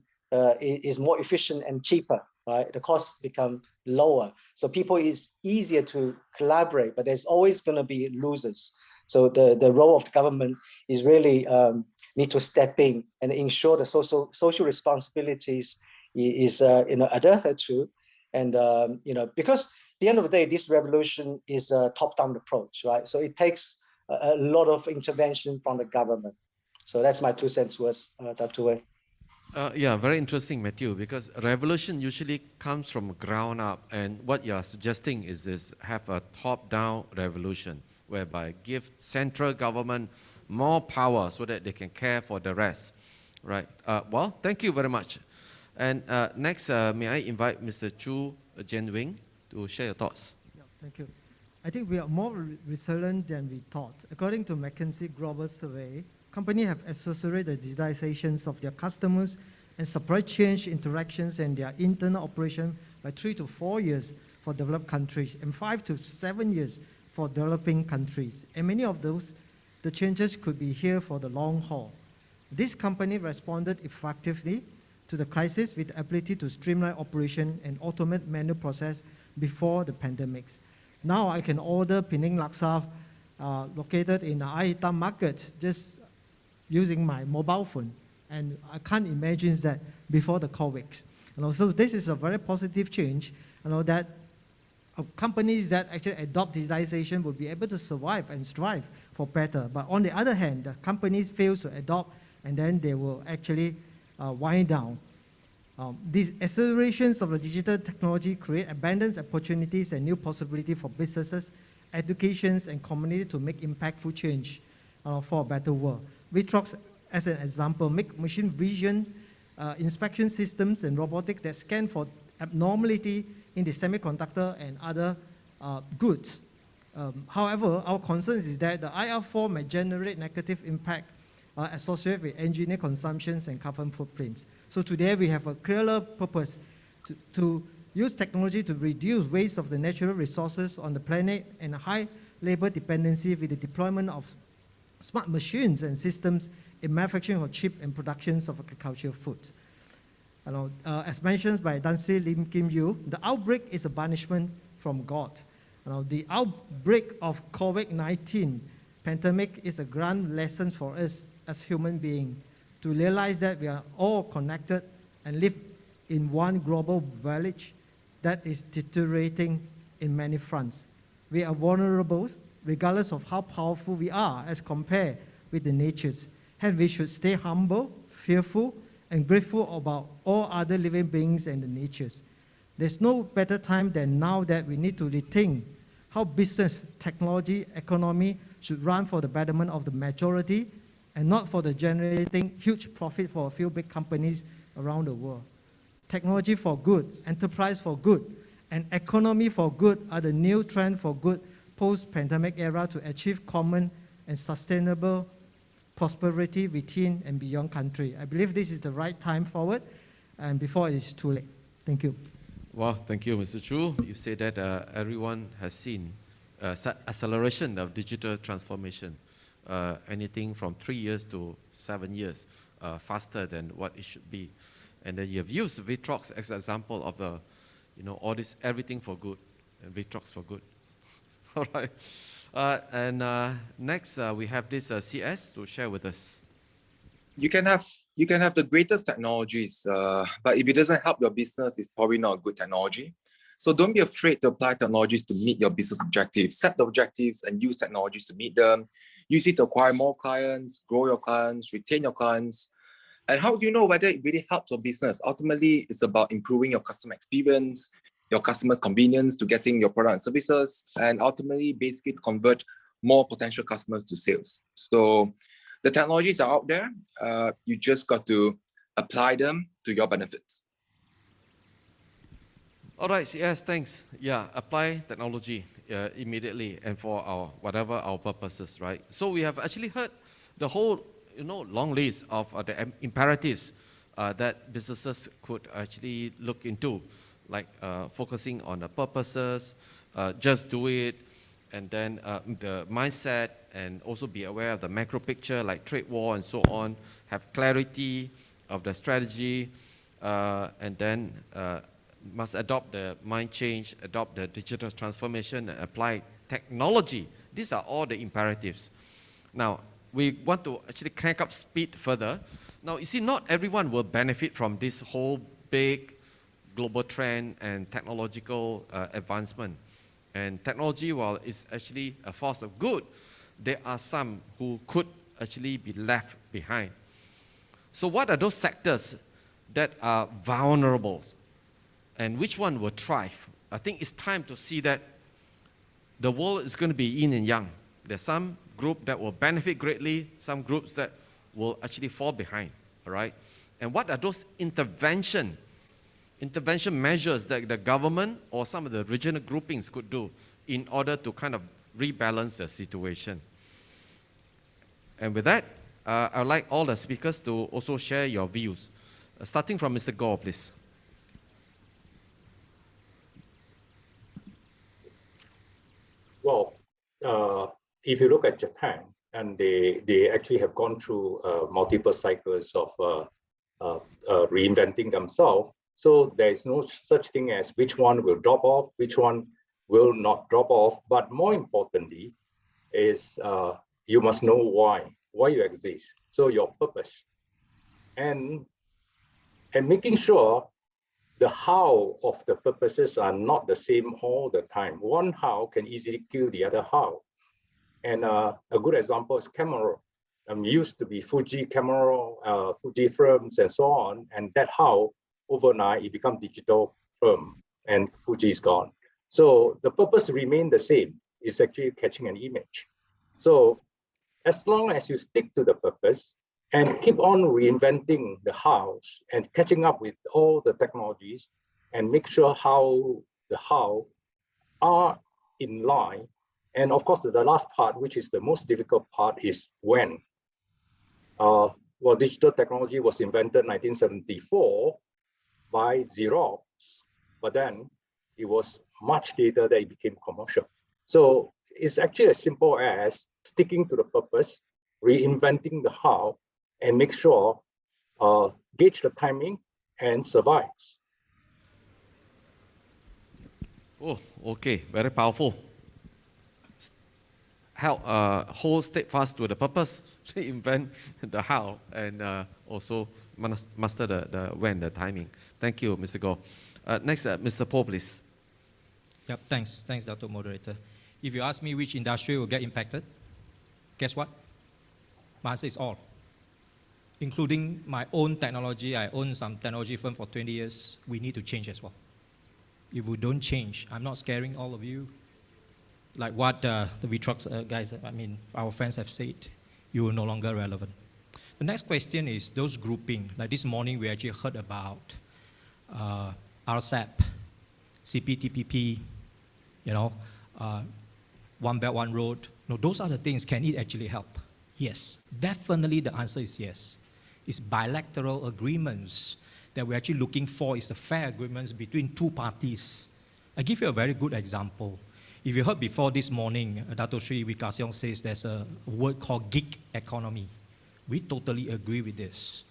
is more efficient and cheaper, right? The costs become lower. So people is easier to collaborate, but there's always going to be losers. So the role of the government is really need to step in and ensure the social responsibilities is adhered to. And because at the end of the day, this revolution is a top-down approach, right? So it takes a lot of intervention from the government. So that's my 2 cents worth, Dr. Weng. Yeah, very interesting, Matthew, because revolution usually comes from ground up, and what you are suggesting is this: have a top-down revolution, whereby give central government more power so that they can care for the rest, right? Well, thank you very much. And next, may I invite Mr. Jenn Weng to share your thoughts? Yeah, thank you. I think we are more resilient than we thought. According to McKinsey Global Survey, companies have accelerated the digitizations of their customers and supply chain interactions and their internal operation by 3 to 4 years for developed countries and 5 to 7 years for developing countries. And many of those, the changes could be here for the long haul. This company responded effectively to the crisis with the ability to streamline operation and automate manual process before the pandemics. Now I can order Penang Laksa located in the Aitam market just using my mobile phone. And I can't imagine that before the COVID. So this is a very positive change, that companies that actually adopt digitization will be able to survive and strive for better. But on the other hand, the companies fail to adopt, and then they will actually wind down. These accelerations of the digital technology create abundant opportunities and new possibilities for businesses, educations, and community to make impactful change for a better world. ViTrox, as an example, make machine vision inspection systems and robotics that scan for abnormality in the semiconductor and other goods. However, our concern is that the IR4 may generate negative impact associated with engineer consumptions and carbon footprints. So today we have a clearer purpose to use technology to reduce waste of the natural resources on the planet and high labor dependency with the deployment of smart machines and systems in manufacturing of cheap and productions of agricultural food. As mentioned by Dancy Lim Kim Yu, the outbreak is a punishment from God. The outbreak of COVID-19 pandemic is a grand lesson for us as human beings to realize that we are all connected and live in one global village that is deteriorating in many fronts. We are vulnerable regardless of how powerful we are as compared with the natures. And we should stay humble, fearful, and grateful about all other living beings and the natures. There's no better time than now that we need to rethink how business, technology, economy should run for the betterment of the majority and not for the generating huge profit for a few big companies around the world. Technology for good, enterprise for good, and economy for good are the new trend for good post-pandemic era to achieve common and sustainable prosperity within and beyond country. I believe this is the right time forward and before it is too late. Thank you. Well, thank you, Mr. Chu. You say that everyone has seen acceleration of digital transformation, anything from 3 years to 7 years, faster than what it should be. And then you have used ViTrox as an example of the, all this, everything for good, and ViTrox for good. All right. Next, we have this CS to share with us. You can have the greatest technologies, but if it doesn't help your business, it's probably not a good technology. So don't be afraid to apply technologies to meet your business objectives. Set the objectives and use technologies to meet them. Use it to acquire more clients, grow your clients, retain your clients. And how do you know whether it really helps your business? Ultimately, it's about improving your customer experience, your customers' convenience to getting your product and services, and ultimately, basically, to convert more potential customers to sales. So the technologies are out there. You just got to apply them to your benefits. All right, CS, thanks. Yeah, apply technology immediately and for whatever our purposes, right? So we have actually heard the whole, long list of the imperatives that businesses could actually look into, like focusing on the purposes, just do it, and then the mindset, and also be aware of the macro picture, like trade war and so on, have clarity of the strategy, and then must adopt the mind change, adopt the digital transformation, and apply technology. These are all the imperatives. Now, we want to actually crank up speed further. Now, you see, not everyone will benefit from this whole big global trend and technological advancement. And technology, while it's actually a force of good, there are some who could actually be left behind. So what are those sectors that are vulnerable, and which one will thrive? I think it's time to see that the world is going to be yin and yang. There's some group that will benefit greatly, some groups that will actually fall behind, all right? And what are those intervention measures that the government or some of the regional groupings could do in order to kind of rebalance the situation? And with that, I'd like all the speakers to also share your views. Starting from Mr. Goh, please. Well, if you look at Japan, and they actually have gone through multiple cycles of reinventing themselves. So there is no such thing as which one will drop off, which one will not drop off. But more importantly is you must know why you exist. So your purpose. And making sure the how of the purposes are not the same all the time. One how can easily kill the other how. And a good example is camera. Used to be Fuji camera, Fuji films and so on. And that how overnight it become digital film and Fuji is gone. So the purpose remain the same. It's actually catching an image. So as long as you stick to the purpose and keep on reinventing the hows and catching up with all the technologies and make sure how the how are in line. And of course, the last part, which is the most difficult part, is when. Well, digital technology was invented in 1974 by Xerox, but then it was much later that it became commercial. So it's actually as simple as sticking to the purpose, reinventing the how, and make sure gauge the timing and survives. Oh, okay, very powerful. Hold steadfast to the purpose, reinvent the how, and also master the when, the timing. Thank you, Mr. Goh. Next, Mr. Poh, please. Yep, thanks, Dr. Moderator. If you ask me which industry will get impacted, guess what? My answer is all. Including my own technology. I own some technology firm for 20 years. We need to change as well. If we don't change, I'm not scaring all of you. Like what the ViTrox guys, our friends have said, you are no longer relevant. The next question is those grouping. Like this morning, we actually heard about RCEP, CPTPP, One Belt, One Road. No, those are the things. Can it actually help? Yes, definitely the answer is yes. It's bilateral agreements that we're actually looking for. Is the fair agreements between two parties. I give you a very good example. If you heard before this morning, Dato Sri Wikasyong says there's a word called gig economy. We totally agree with this.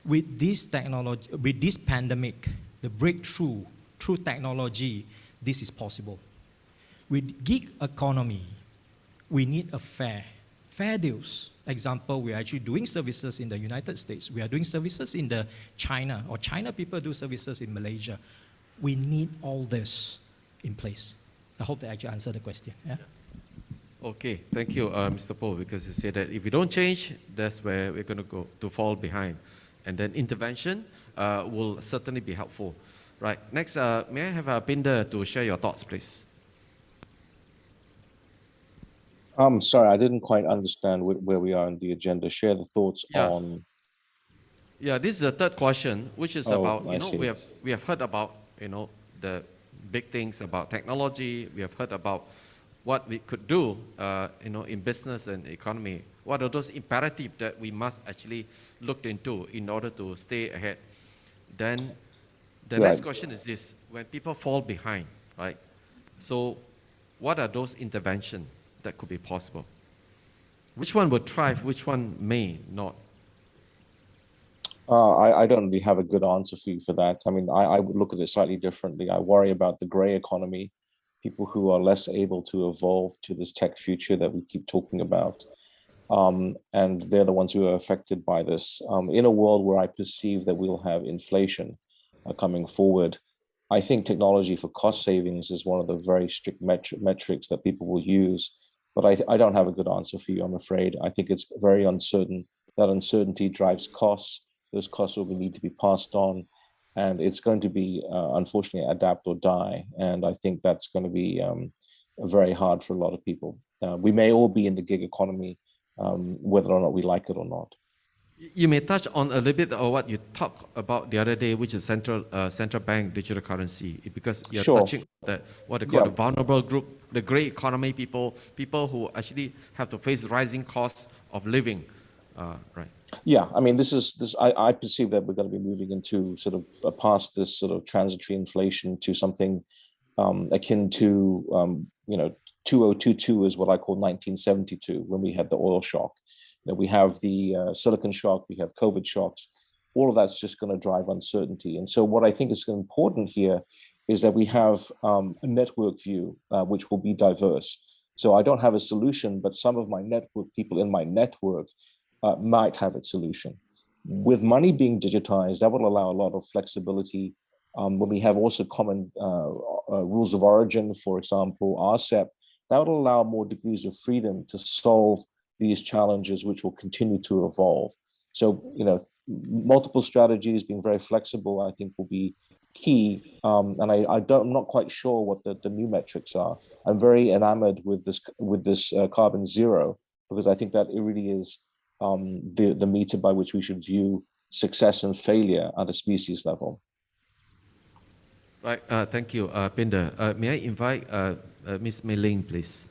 With this technology, with this pandemic, the breakthrough through technology, this is possible. With gig economy, we need a fair deals. Example, we're actually doing services in the United States. We are doing services in the China, or China people do services in Malaysia. We need all this in place. I hope that actually answered the question. Yeah? Okay, thank you, Mr. Poh, because you said that if we don't change, that's where we're going to go to fall behind. And then intervention will certainly be helpful. Right, next, may I have Pindar to share your thoughts, please? I'm sorry, I didn't quite understand where we are in the agenda. Share the thoughts on. Yeah, this is the third question, which is about, see. we have heard about, the big things about technology. We have heard about what we could do, in business and economy. What are those imperatives that we must actually look into in order to stay ahead? Then the next question is this: when people fall behind, right? So, what are those interventions that could be possible? Which one would thrive? Which one may not? I don't really have a good answer for you for that. I mean, I would look at it slightly differently. I worry about the gray economy, people who are less able to evolve to this tech future that we keep talking about. And they're the ones who are affected by this. In a world where I perceive that we'll have inflation coming forward, I think technology for cost savings is one of the very strict metrics that people will use. But I don't have a good answer for you, I'm afraid. I think it's very uncertain. That uncertainty drives costs. Those costs will need to be passed on. And it's going to be, unfortunately, adapt or die. And I think that's going to be very hard for a lot of people. We may all be in the gig economy, whether or not we like it or not. You may touch on a little bit of what you talked about the other day, which is central bank digital currency, because you're touching that what they call the vulnerable group, the grey economy people who actually have to face rising costs of living, right? Yeah, I mean, I perceive that we're going to be moving into sort of past this sort of transitory inflation to something akin to 2022 is what I call 1972, when we had the oil shock. We have the silicon shock, we have COVID shocks. All of that's just going to drive uncertainty. And so what I think is important here is that we have a network view, which will be diverse. So I don't have a solution, but some of my network people in my network might have a solution. With money being digitized, that will allow a lot of flexibility. When we have also common rules of origin, for example, RCEP, that will allow more degrees of freedom to solve these challenges, which will continue to evolve. So, multiple strategies, being very flexible, I think will be key. And I'm not quite sure what the new metrics are. I'm very enamored with this carbon zero, because I think that it really is the meter by which we should view success and failure at a species level. Right, thank you, Pindar. May I invite Ms. Mei Ling, please?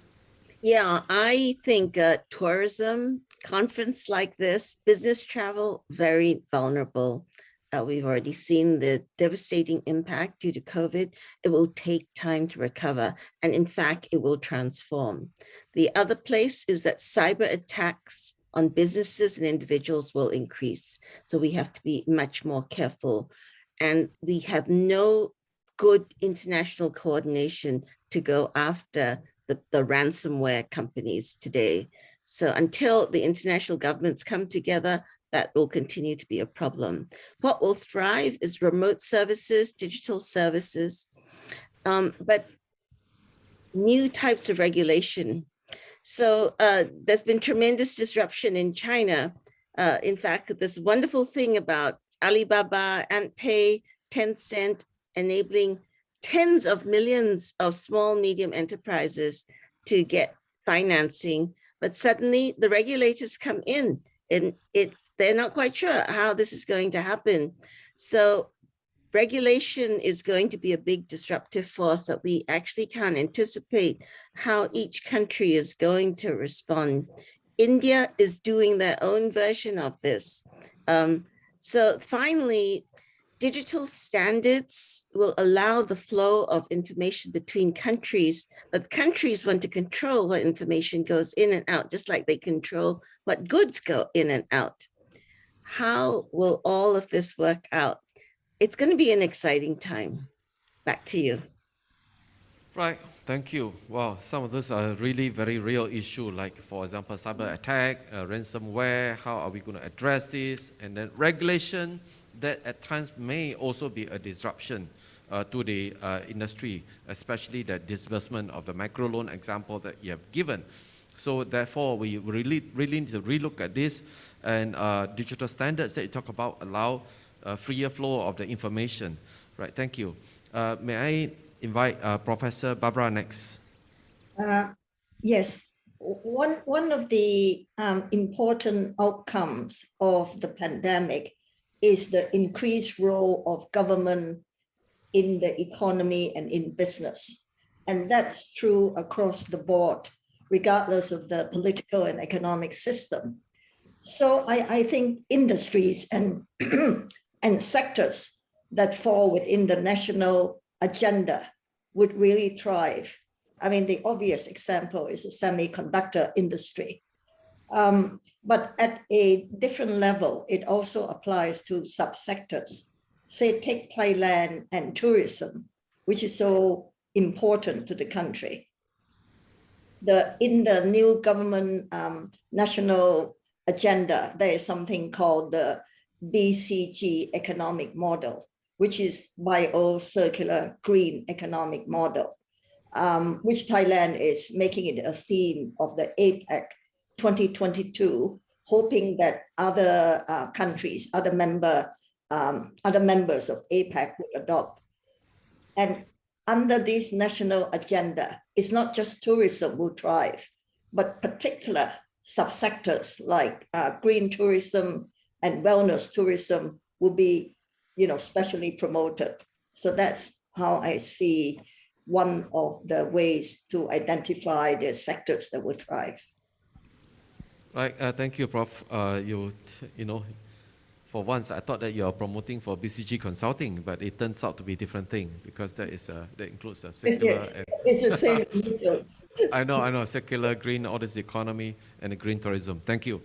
Yeah, I think tourism, conference like this, business travel, very vulnerable. We've already seen the devastating impact due to COVID. It will take time to recover. And in fact, it will transform. The other place is that cyber attacks on businesses and individuals will increase. So we have to be much more careful. And we have no good international coordination to go after the ransomware companies today. So until the international governments come together, that will continue to be a problem. What will thrive is remote services, digital services, but new types of regulation. So there's been tremendous disruption in China. In fact, this wonderful thing about Alibaba, AntPay, Tencent, enabling tens of millions of small, medium enterprises to get financing, but suddenly the regulators come in and they're not quite sure how this is going to happen. So regulation is going to be a big disruptive force that we actually can't anticipate how each country is going to respond. India is doing their own version of this. So finally, digital standards will allow the flow of information between countries, but countries want to control what information goes in and out, just like they control what goods go in and out. How will all of this work out? It's going to be an exciting time. Back to you. Right, thank you. Wow, some of those are really very real issue, like for example, cyber attack, ransomware, how are we going to address this? And then regulation, that at times may also be a disruption to the industry, especially the disbursement of the micro loan example that you have given. So therefore, we really need to relook at this, and digital standards that you talk about allow freer flow of the information. Right, thank you. May I invite Professor Barbara next? Yes, one of the important outcomes of the pandemic is the increased role of government in the economy and in business. And that's true across the board, regardless of the political and economic system. So I think industries and, and sectors that fall within the national agenda would really thrive. I mean, the obvious example is the semiconductor industry. But at a different level, it also applies to subsectors. Say, take Thailand and tourism, which is so important to the country. In the new government national agenda, there is something called the BCG economic model, which is bio-circular green economic model. which Thailand is making it a theme of the APEC 2022, hoping that other countries, other members of APEC would adopt. And under this national agenda, it's not just tourism will thrive, but particular subsectors like green tourism and wellness tourism will be, specially promoted. So that's how I see one of the ways to identify the sectors that will thrive. Right. Thank you, Prof. For once, I thought that you are promoting for BCG Consulting, but it turns out to be a different thing because that includes a secular. Yes, it's the same details. I know, secular, green, all this economy, and the green tourism. Thank you.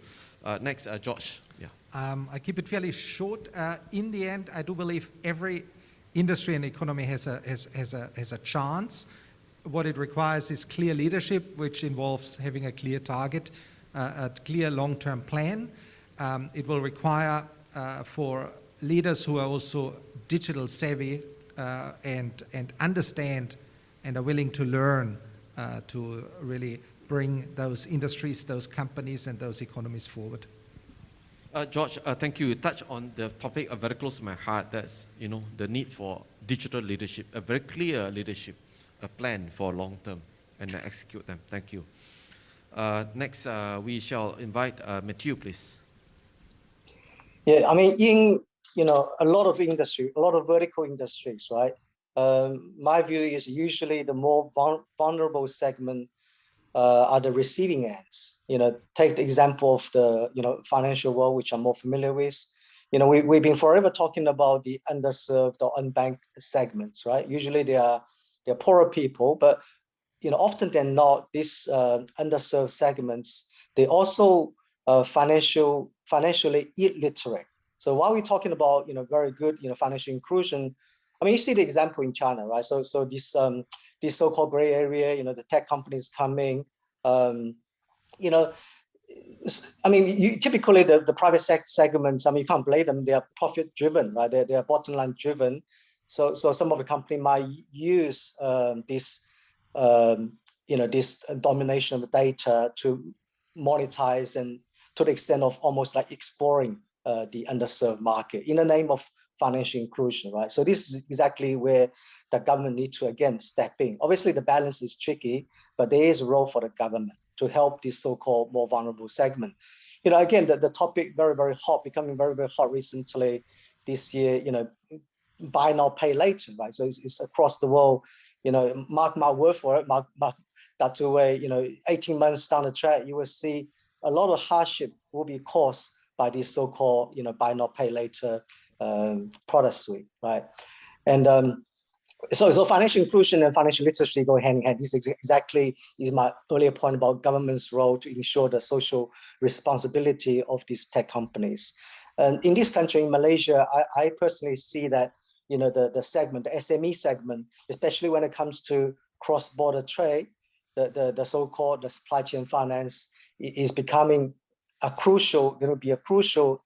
Next, George. Yeah. I keep it fairly short. In the end, I do believe every industry and economy has a chance. What it requires is clear leadership, which involves having a clear target, a clear long-term plan. It will require for leaders who are also digital savvy and understand and are willing to learn to really bring those industries, those companies, and those economies forward. George, thank you. You touched on the topic very close to my heart. That's the need for digital leadership, a very clear leadership, a plan for long term, and execute them. Thank you. Next, we shall invite Matthew, please. Yeah, I mean, in a lot of industry, a lot of vertical industries, right? My view is usually the more vulnerable segment are the receiving ends. Take the example of the financial world, which I'm more familiar with. We've been forever talking about the underserved or unbanked segments, right? Usually they're poorer people, but often than not, these underserved segments, they also financially illiterate. So while we're talking about very good financial inclusion, I mean, you see the example in China, right? So this so-called gray area, the tech companies coming, I mean, typically the private sector segments, I mean, you can't blame them. They are profit driven, right? They are bottom line driven. So some of the company might use this domination of the data to monetize and to the extent of almost like exploring the underserved market in the name of financial inclusion, right? So this is exactly where the government needs to, again, step in. Obviously, the balance is tricky, but there is a role for the government to help this so-called more vulnerable segment. Again, the topic very, very hot, becoming very, very hot recently this year, buy now, pay later, right? So it's across the world, mark my word for it, mark that way, 18 months down the track, you will see a lot of hardship will be caused by this so-called, buy now, pay later product suite, right? And so financial inclusion and financial literacy go hand in hand. This exactly is my earlier point about government's role to ensure the social responsibility of these tech companies. And in this country, in Malaysia, I personally see that the segment, the SME segment, especially when it comes to cross-border trade, the so-called the supply chain finance is becoming going to be a crucial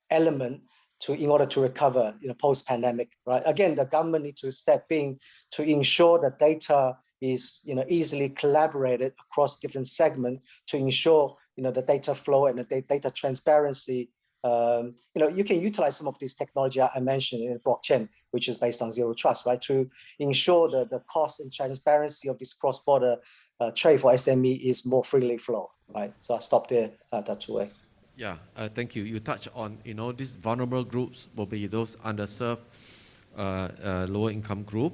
element in order to recover, post-pandemic, right? Again, the government needs to step in to ensure that data is, easily collaborated across different segments to ensure, the data flow and the data transparency. You can utilize some of this technology I mentioned in blockchain, which is based on zero trust, right? To ensure that the cost and transparency of this cross-border trade for SME is more freely flow, right? So I'll stop there that way. Yeah, thank you. You touch on, these vulnerable groups will be those underserved, lower income group,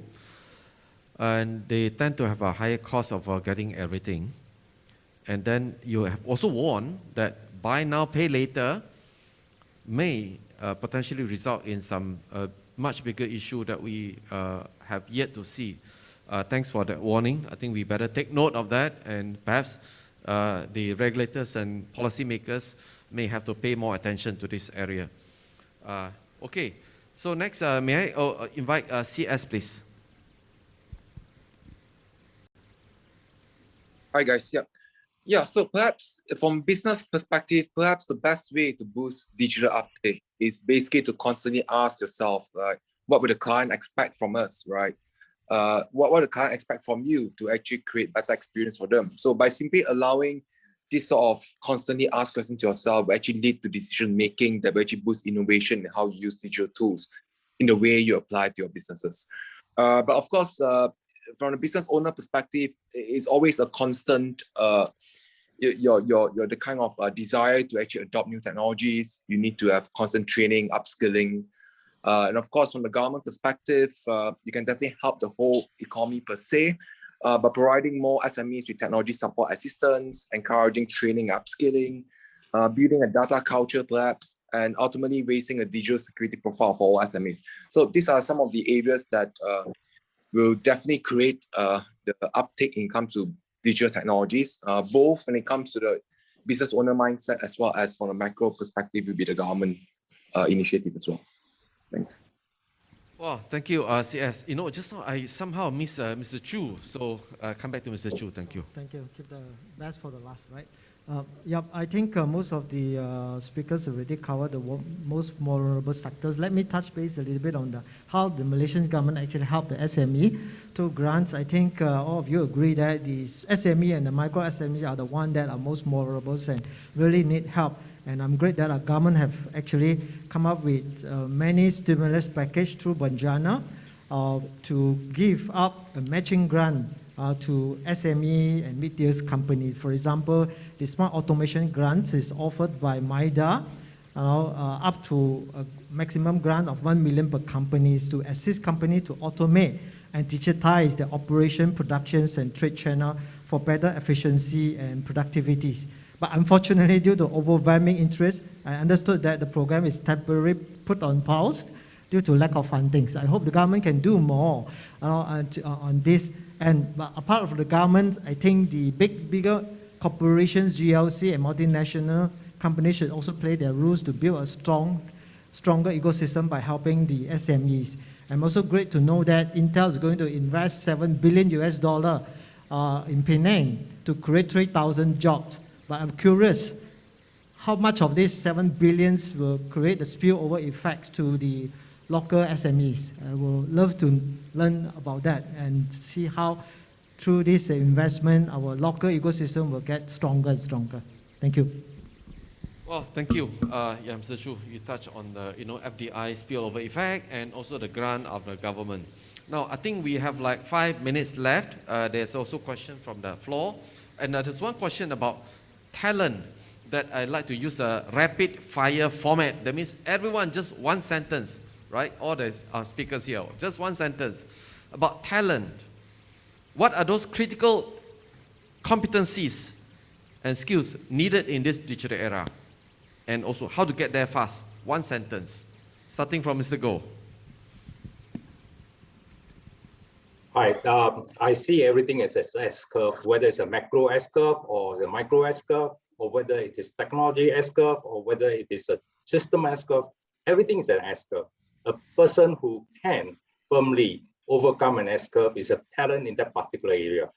and they tend to have a higher cost of getting everything. And then you have also warned that buy now, pay later may potentially result in some much bigger issue that we have yet to see. Thanks for that warning. I think we better take note of that, and perhaps the regulators and policymakers may have to pay more attention to this area. Okay, so next, may I invite CS, please? Hi guys, yeah. So perhaps from business perspective, perhaps the best way to boost digital uptake is basically to constantly ask yourself, like, what would the client expect from us, right? what the client expect from you to actually create better experience for them. So by simply allowing this sort of constantly ask questions to yourself will actually lead to decision making that will actually boost innovation in how you use digital tools in the way you apply to your businesses. But of course, from a business owner perspective, it's always a constant the kind of desire to actually adopt new technologies. You need to have constant training, upskilling. And of course, from the government perspective, you can definitely help the whole economy per se, by providing more SMEs with technology support assistance, encouraging training, upskilling, building a data culture perhaps, and ultimately raising a digital security profile for all SMEs. So these are some of the areas that will definitely create the uptake in comes to digital technologies, both when it comes to the business owner mindset as well as from a macro perspective will be the government initiative as well. Thanks. Well, thank you, CS. You know, just now I somehow missed Mr. Chu, so come back to Mr. Chu. Thank you. Thank you. Keep the best for the last, right? Yep, I think most of the speakers already covered the most vulnerable sectors. Let me touch base a little bit on how the Malaysian government actually helped the SME through grants. I think all of you agree that the SME and the micro SMEs are the ones that are most vulnerable and really need help. And I'm great that our government have actually come up with many stimulus package through Banjana to give up a matching grant to SME and mid-tier companies. For example, the smart automation grant is offered by MIDA, up to a maximum grant of 1 million per companies to assist companies to automate and digitize their operation, productions, and trade channel for better efficiency and productivity. But unfortunately, due to overwhelming interest, I understood that the program is temporarily put on pause due to lack of funding. So I hope the government can do more on this. And but apart from the government, I think the bigger corporations, GLC and multinational companies should also play their roles to build a stronger ecosystem by helping the SMEs. I'm also great to know that Intel is going to invest $7 billion in Penang to create 3,000 jobs. But I'm curious, how much of these $7 billion will create the spillover effects to the local SMEs? I will love to learn about that and see how through this investment, our local ecosystem will get stronger and stronger. Thank you. Well, thank you. Yeah, Mr. Chu, you touched on the FDI spillover effect and also the grant of the government. Now, I think we have like 5 minutes left. There's also a question from the floor. And there's one question about talent that I'd like to use a rapid fire format. That means everyone just one sentence, right? All the speakers here, just one sentence about talent. What are those critical competencies and skills needed in this digital era? And also how to get there fast. One sentence, starting from Mr. Goh. Hi, I see everything as an S-curve, whether it's a macro S-curve or the micro S-curve, or whether it is technology S-curve, or whether it is a system S-curve. Everything is an S-curve. A person who can firmly overcome an S-curve is a talent in that particular area.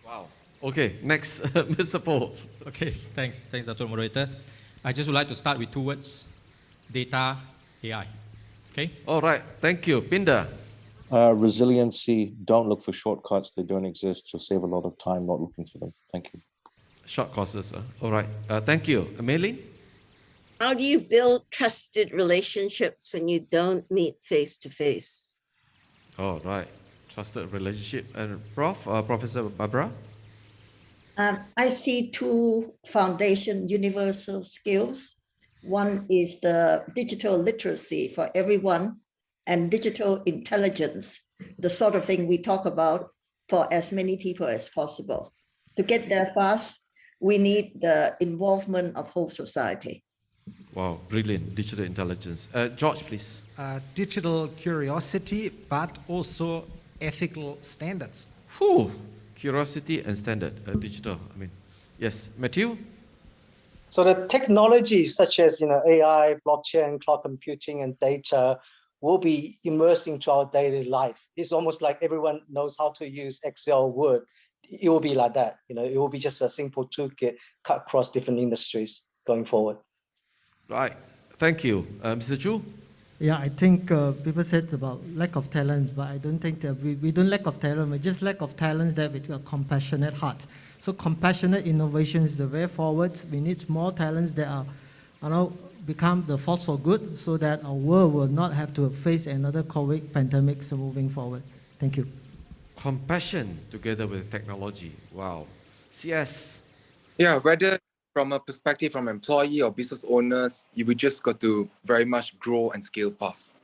Wow. Okay, next, Mr. Po. Okay, thanks, Dr. Moderator. I just would like to start with 2 words: data, AI. Okay. All right. Thank you, Pindar. Resiliency, don't look for shortcuts. They don't exist. You'll save a lot of time not looking for them. Thank you. Short courses. All right. Thank you. Mei-Ling? How do you build trusted relationships when you don't meet face-to-face? All right. Trusted relationship. And Professor Barbara? I see 2 foundation universal skills. One is the digital literacy for everyone, and digital intelligence, the sort of thing we talk about for as many people as possible. To get there fast, we need the involvement of whole society. Wow, brilliant. Digital intelligence. Georg, please. Digital curiosity, but also ethical standards. Whew. Curiosity and standard, digital. Yes. Matthew? So the technologies such as AI, blockchain, cloud computing, and data will be immersed into our daily life. It's almost like everyone knows how to use Excel, Word. It will be like that. It will be just a simple toolkit cut across different industries going forward. Right. Thank you. Mr. Chu? Yeah, I think people said about lack of talent, but I don't think that we don't lack of talent, we just lack of talents that with a compassionate heart. So compassionate innovation is the way forward. We need more talents that are, become the force for good so that our world will not have to face another COVID pandemic moving forward. Thank you. Compassion together with technology. Wow. CS. Yeah, whether from a perspective from employee or business owners, we just got to very much grow and scale fast.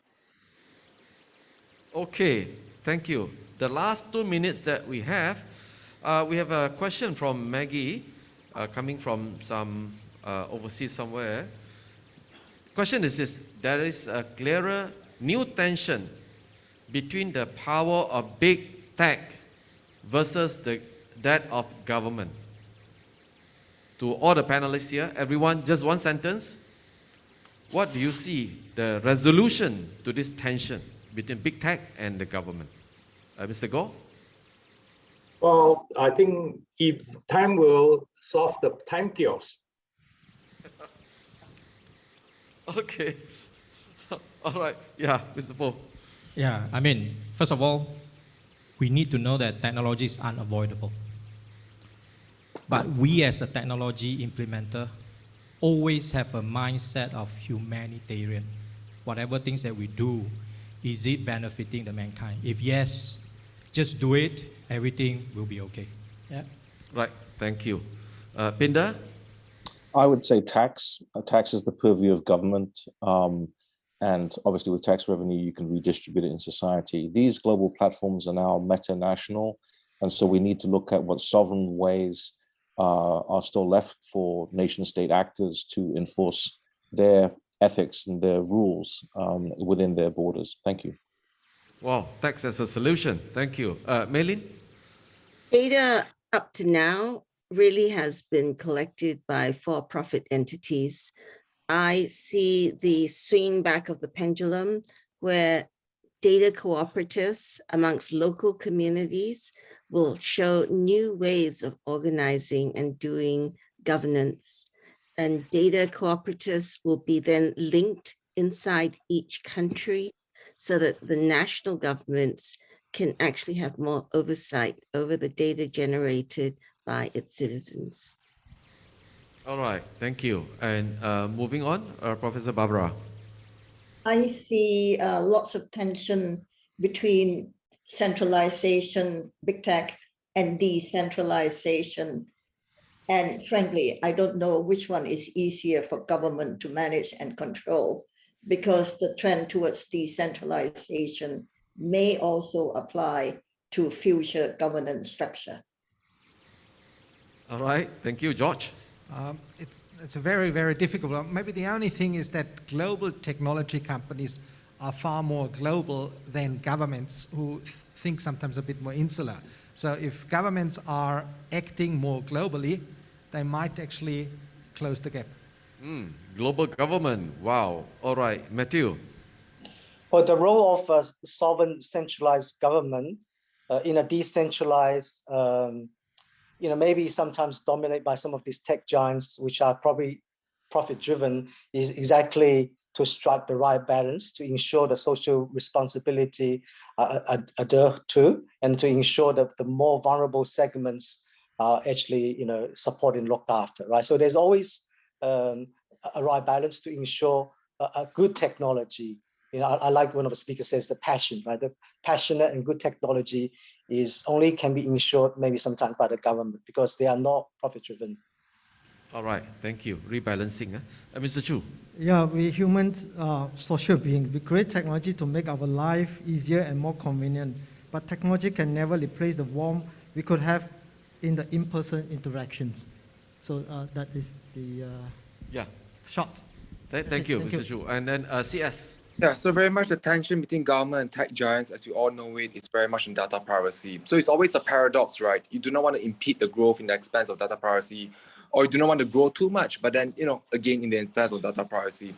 Okay, thank you. The last 2 minutes that we have a question from Maggie coming from some overseas somewhere. Question is this: there is a clearer new tension between the power of big tech versus that of government. To all the panelists here, everyone, just one sentence. What do you see the resolution to this tension between big tech and the government? Mr. Goh? Well, I think if time will solve the time chaos. Okay. All right. Yeah, Mr. Po. Yeah, I mean, first of all, we need to know that technology is unavoidable. But we as a technology implementer always have a mindset of humanitarian. Whatever things that we do, is it benefiting the mankind? If yes, just do it, everything will be okay. Yeah. Right, thank you. Pindar? I would say tax. Tax is the purview of government. And obviously with tax revenue, you can redistribute it in society. These global platforms are now meta-national. And so we need to look at what sovereign ways are still left for nation state actors to enforce their ethics and their rules within their borders. Thank you. Wow, tax as a solution. Thank you. Meilin? Data up to now really has been collected by for-profit entities. I see the swing back of the pendulum where data cooperatives amongst local communities will show new ways of organizing and doing governance. And data cooperatives will be then linked inside each country so that the national governments can actually have more oversight over the data generated by its citizens. All right, thank you. And moving on, Professor Barbara. I see lots of tension between centralization, big tech, and decentralization. And frankly, I don't know which one is easier for government to manage and control, because the trend towards decentralization may also apply to future governance structure. All right, thank you, George. It's a very, very difficult one. Maybe the only thing is that global technology companies are far more global than governments who think sometimes a bit more insular. So if governments are acting more globally, they might actually close the gap. Global government, wow. All right, Matthew. Well, the role of a sovereign centralized government in a decentralized maybe sometimes dominated by some of these tech giants, which are probably profit-driven, is exactly to strike the right balance to ensure the social responsibility adhere to, and to ensure that the more vulnerable segments are actually, supported and looked after, right? So there's always a right balance to ensure a good technology. I like one of the speakers says the passion, right? The passionate and good technology can be ensured maybe sometimes by the government because they are not profit-driven. All right, thank you. Rebalancing. Mr. Chu. Yeah, we humans are social beings. We create technology to make our life easier and more convenient. But technology can never replace the warmth we could have in the in-person interactions. So that is the short. Thank you, Mr. Chu. And then CS. Yeah, so very much the tension between government and tech giants, as we all know it, is very much in data privacy. So it's always a paradox, right? You do not want to impede the growth in the expense of data privacy, or you do not want to grow too much, but then, again, in the expense of data privacy.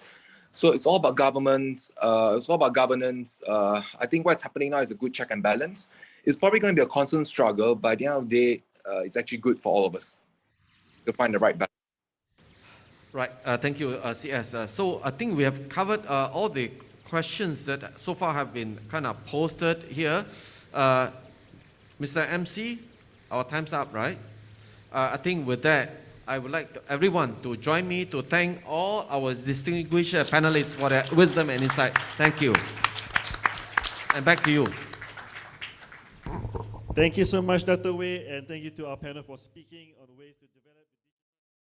So it's all about governments. It's all about governance. I think what's happening now is a good check and balance. It's probably going to be a constant struggle, but at the end of the day, it's actually good for all of us to find the right balance. Right, thank you, CS. So I think we have covered all the questions that so far have been kind of posted here. Mr. MC, our time's up, right? I think with that, I would like everyone to join me to thank all our distinguished panelists for their wisdom and insight. Thank you. And back to you. Thank you so much, Dr. Wei, and thank you to our panel for speaking on ways to develop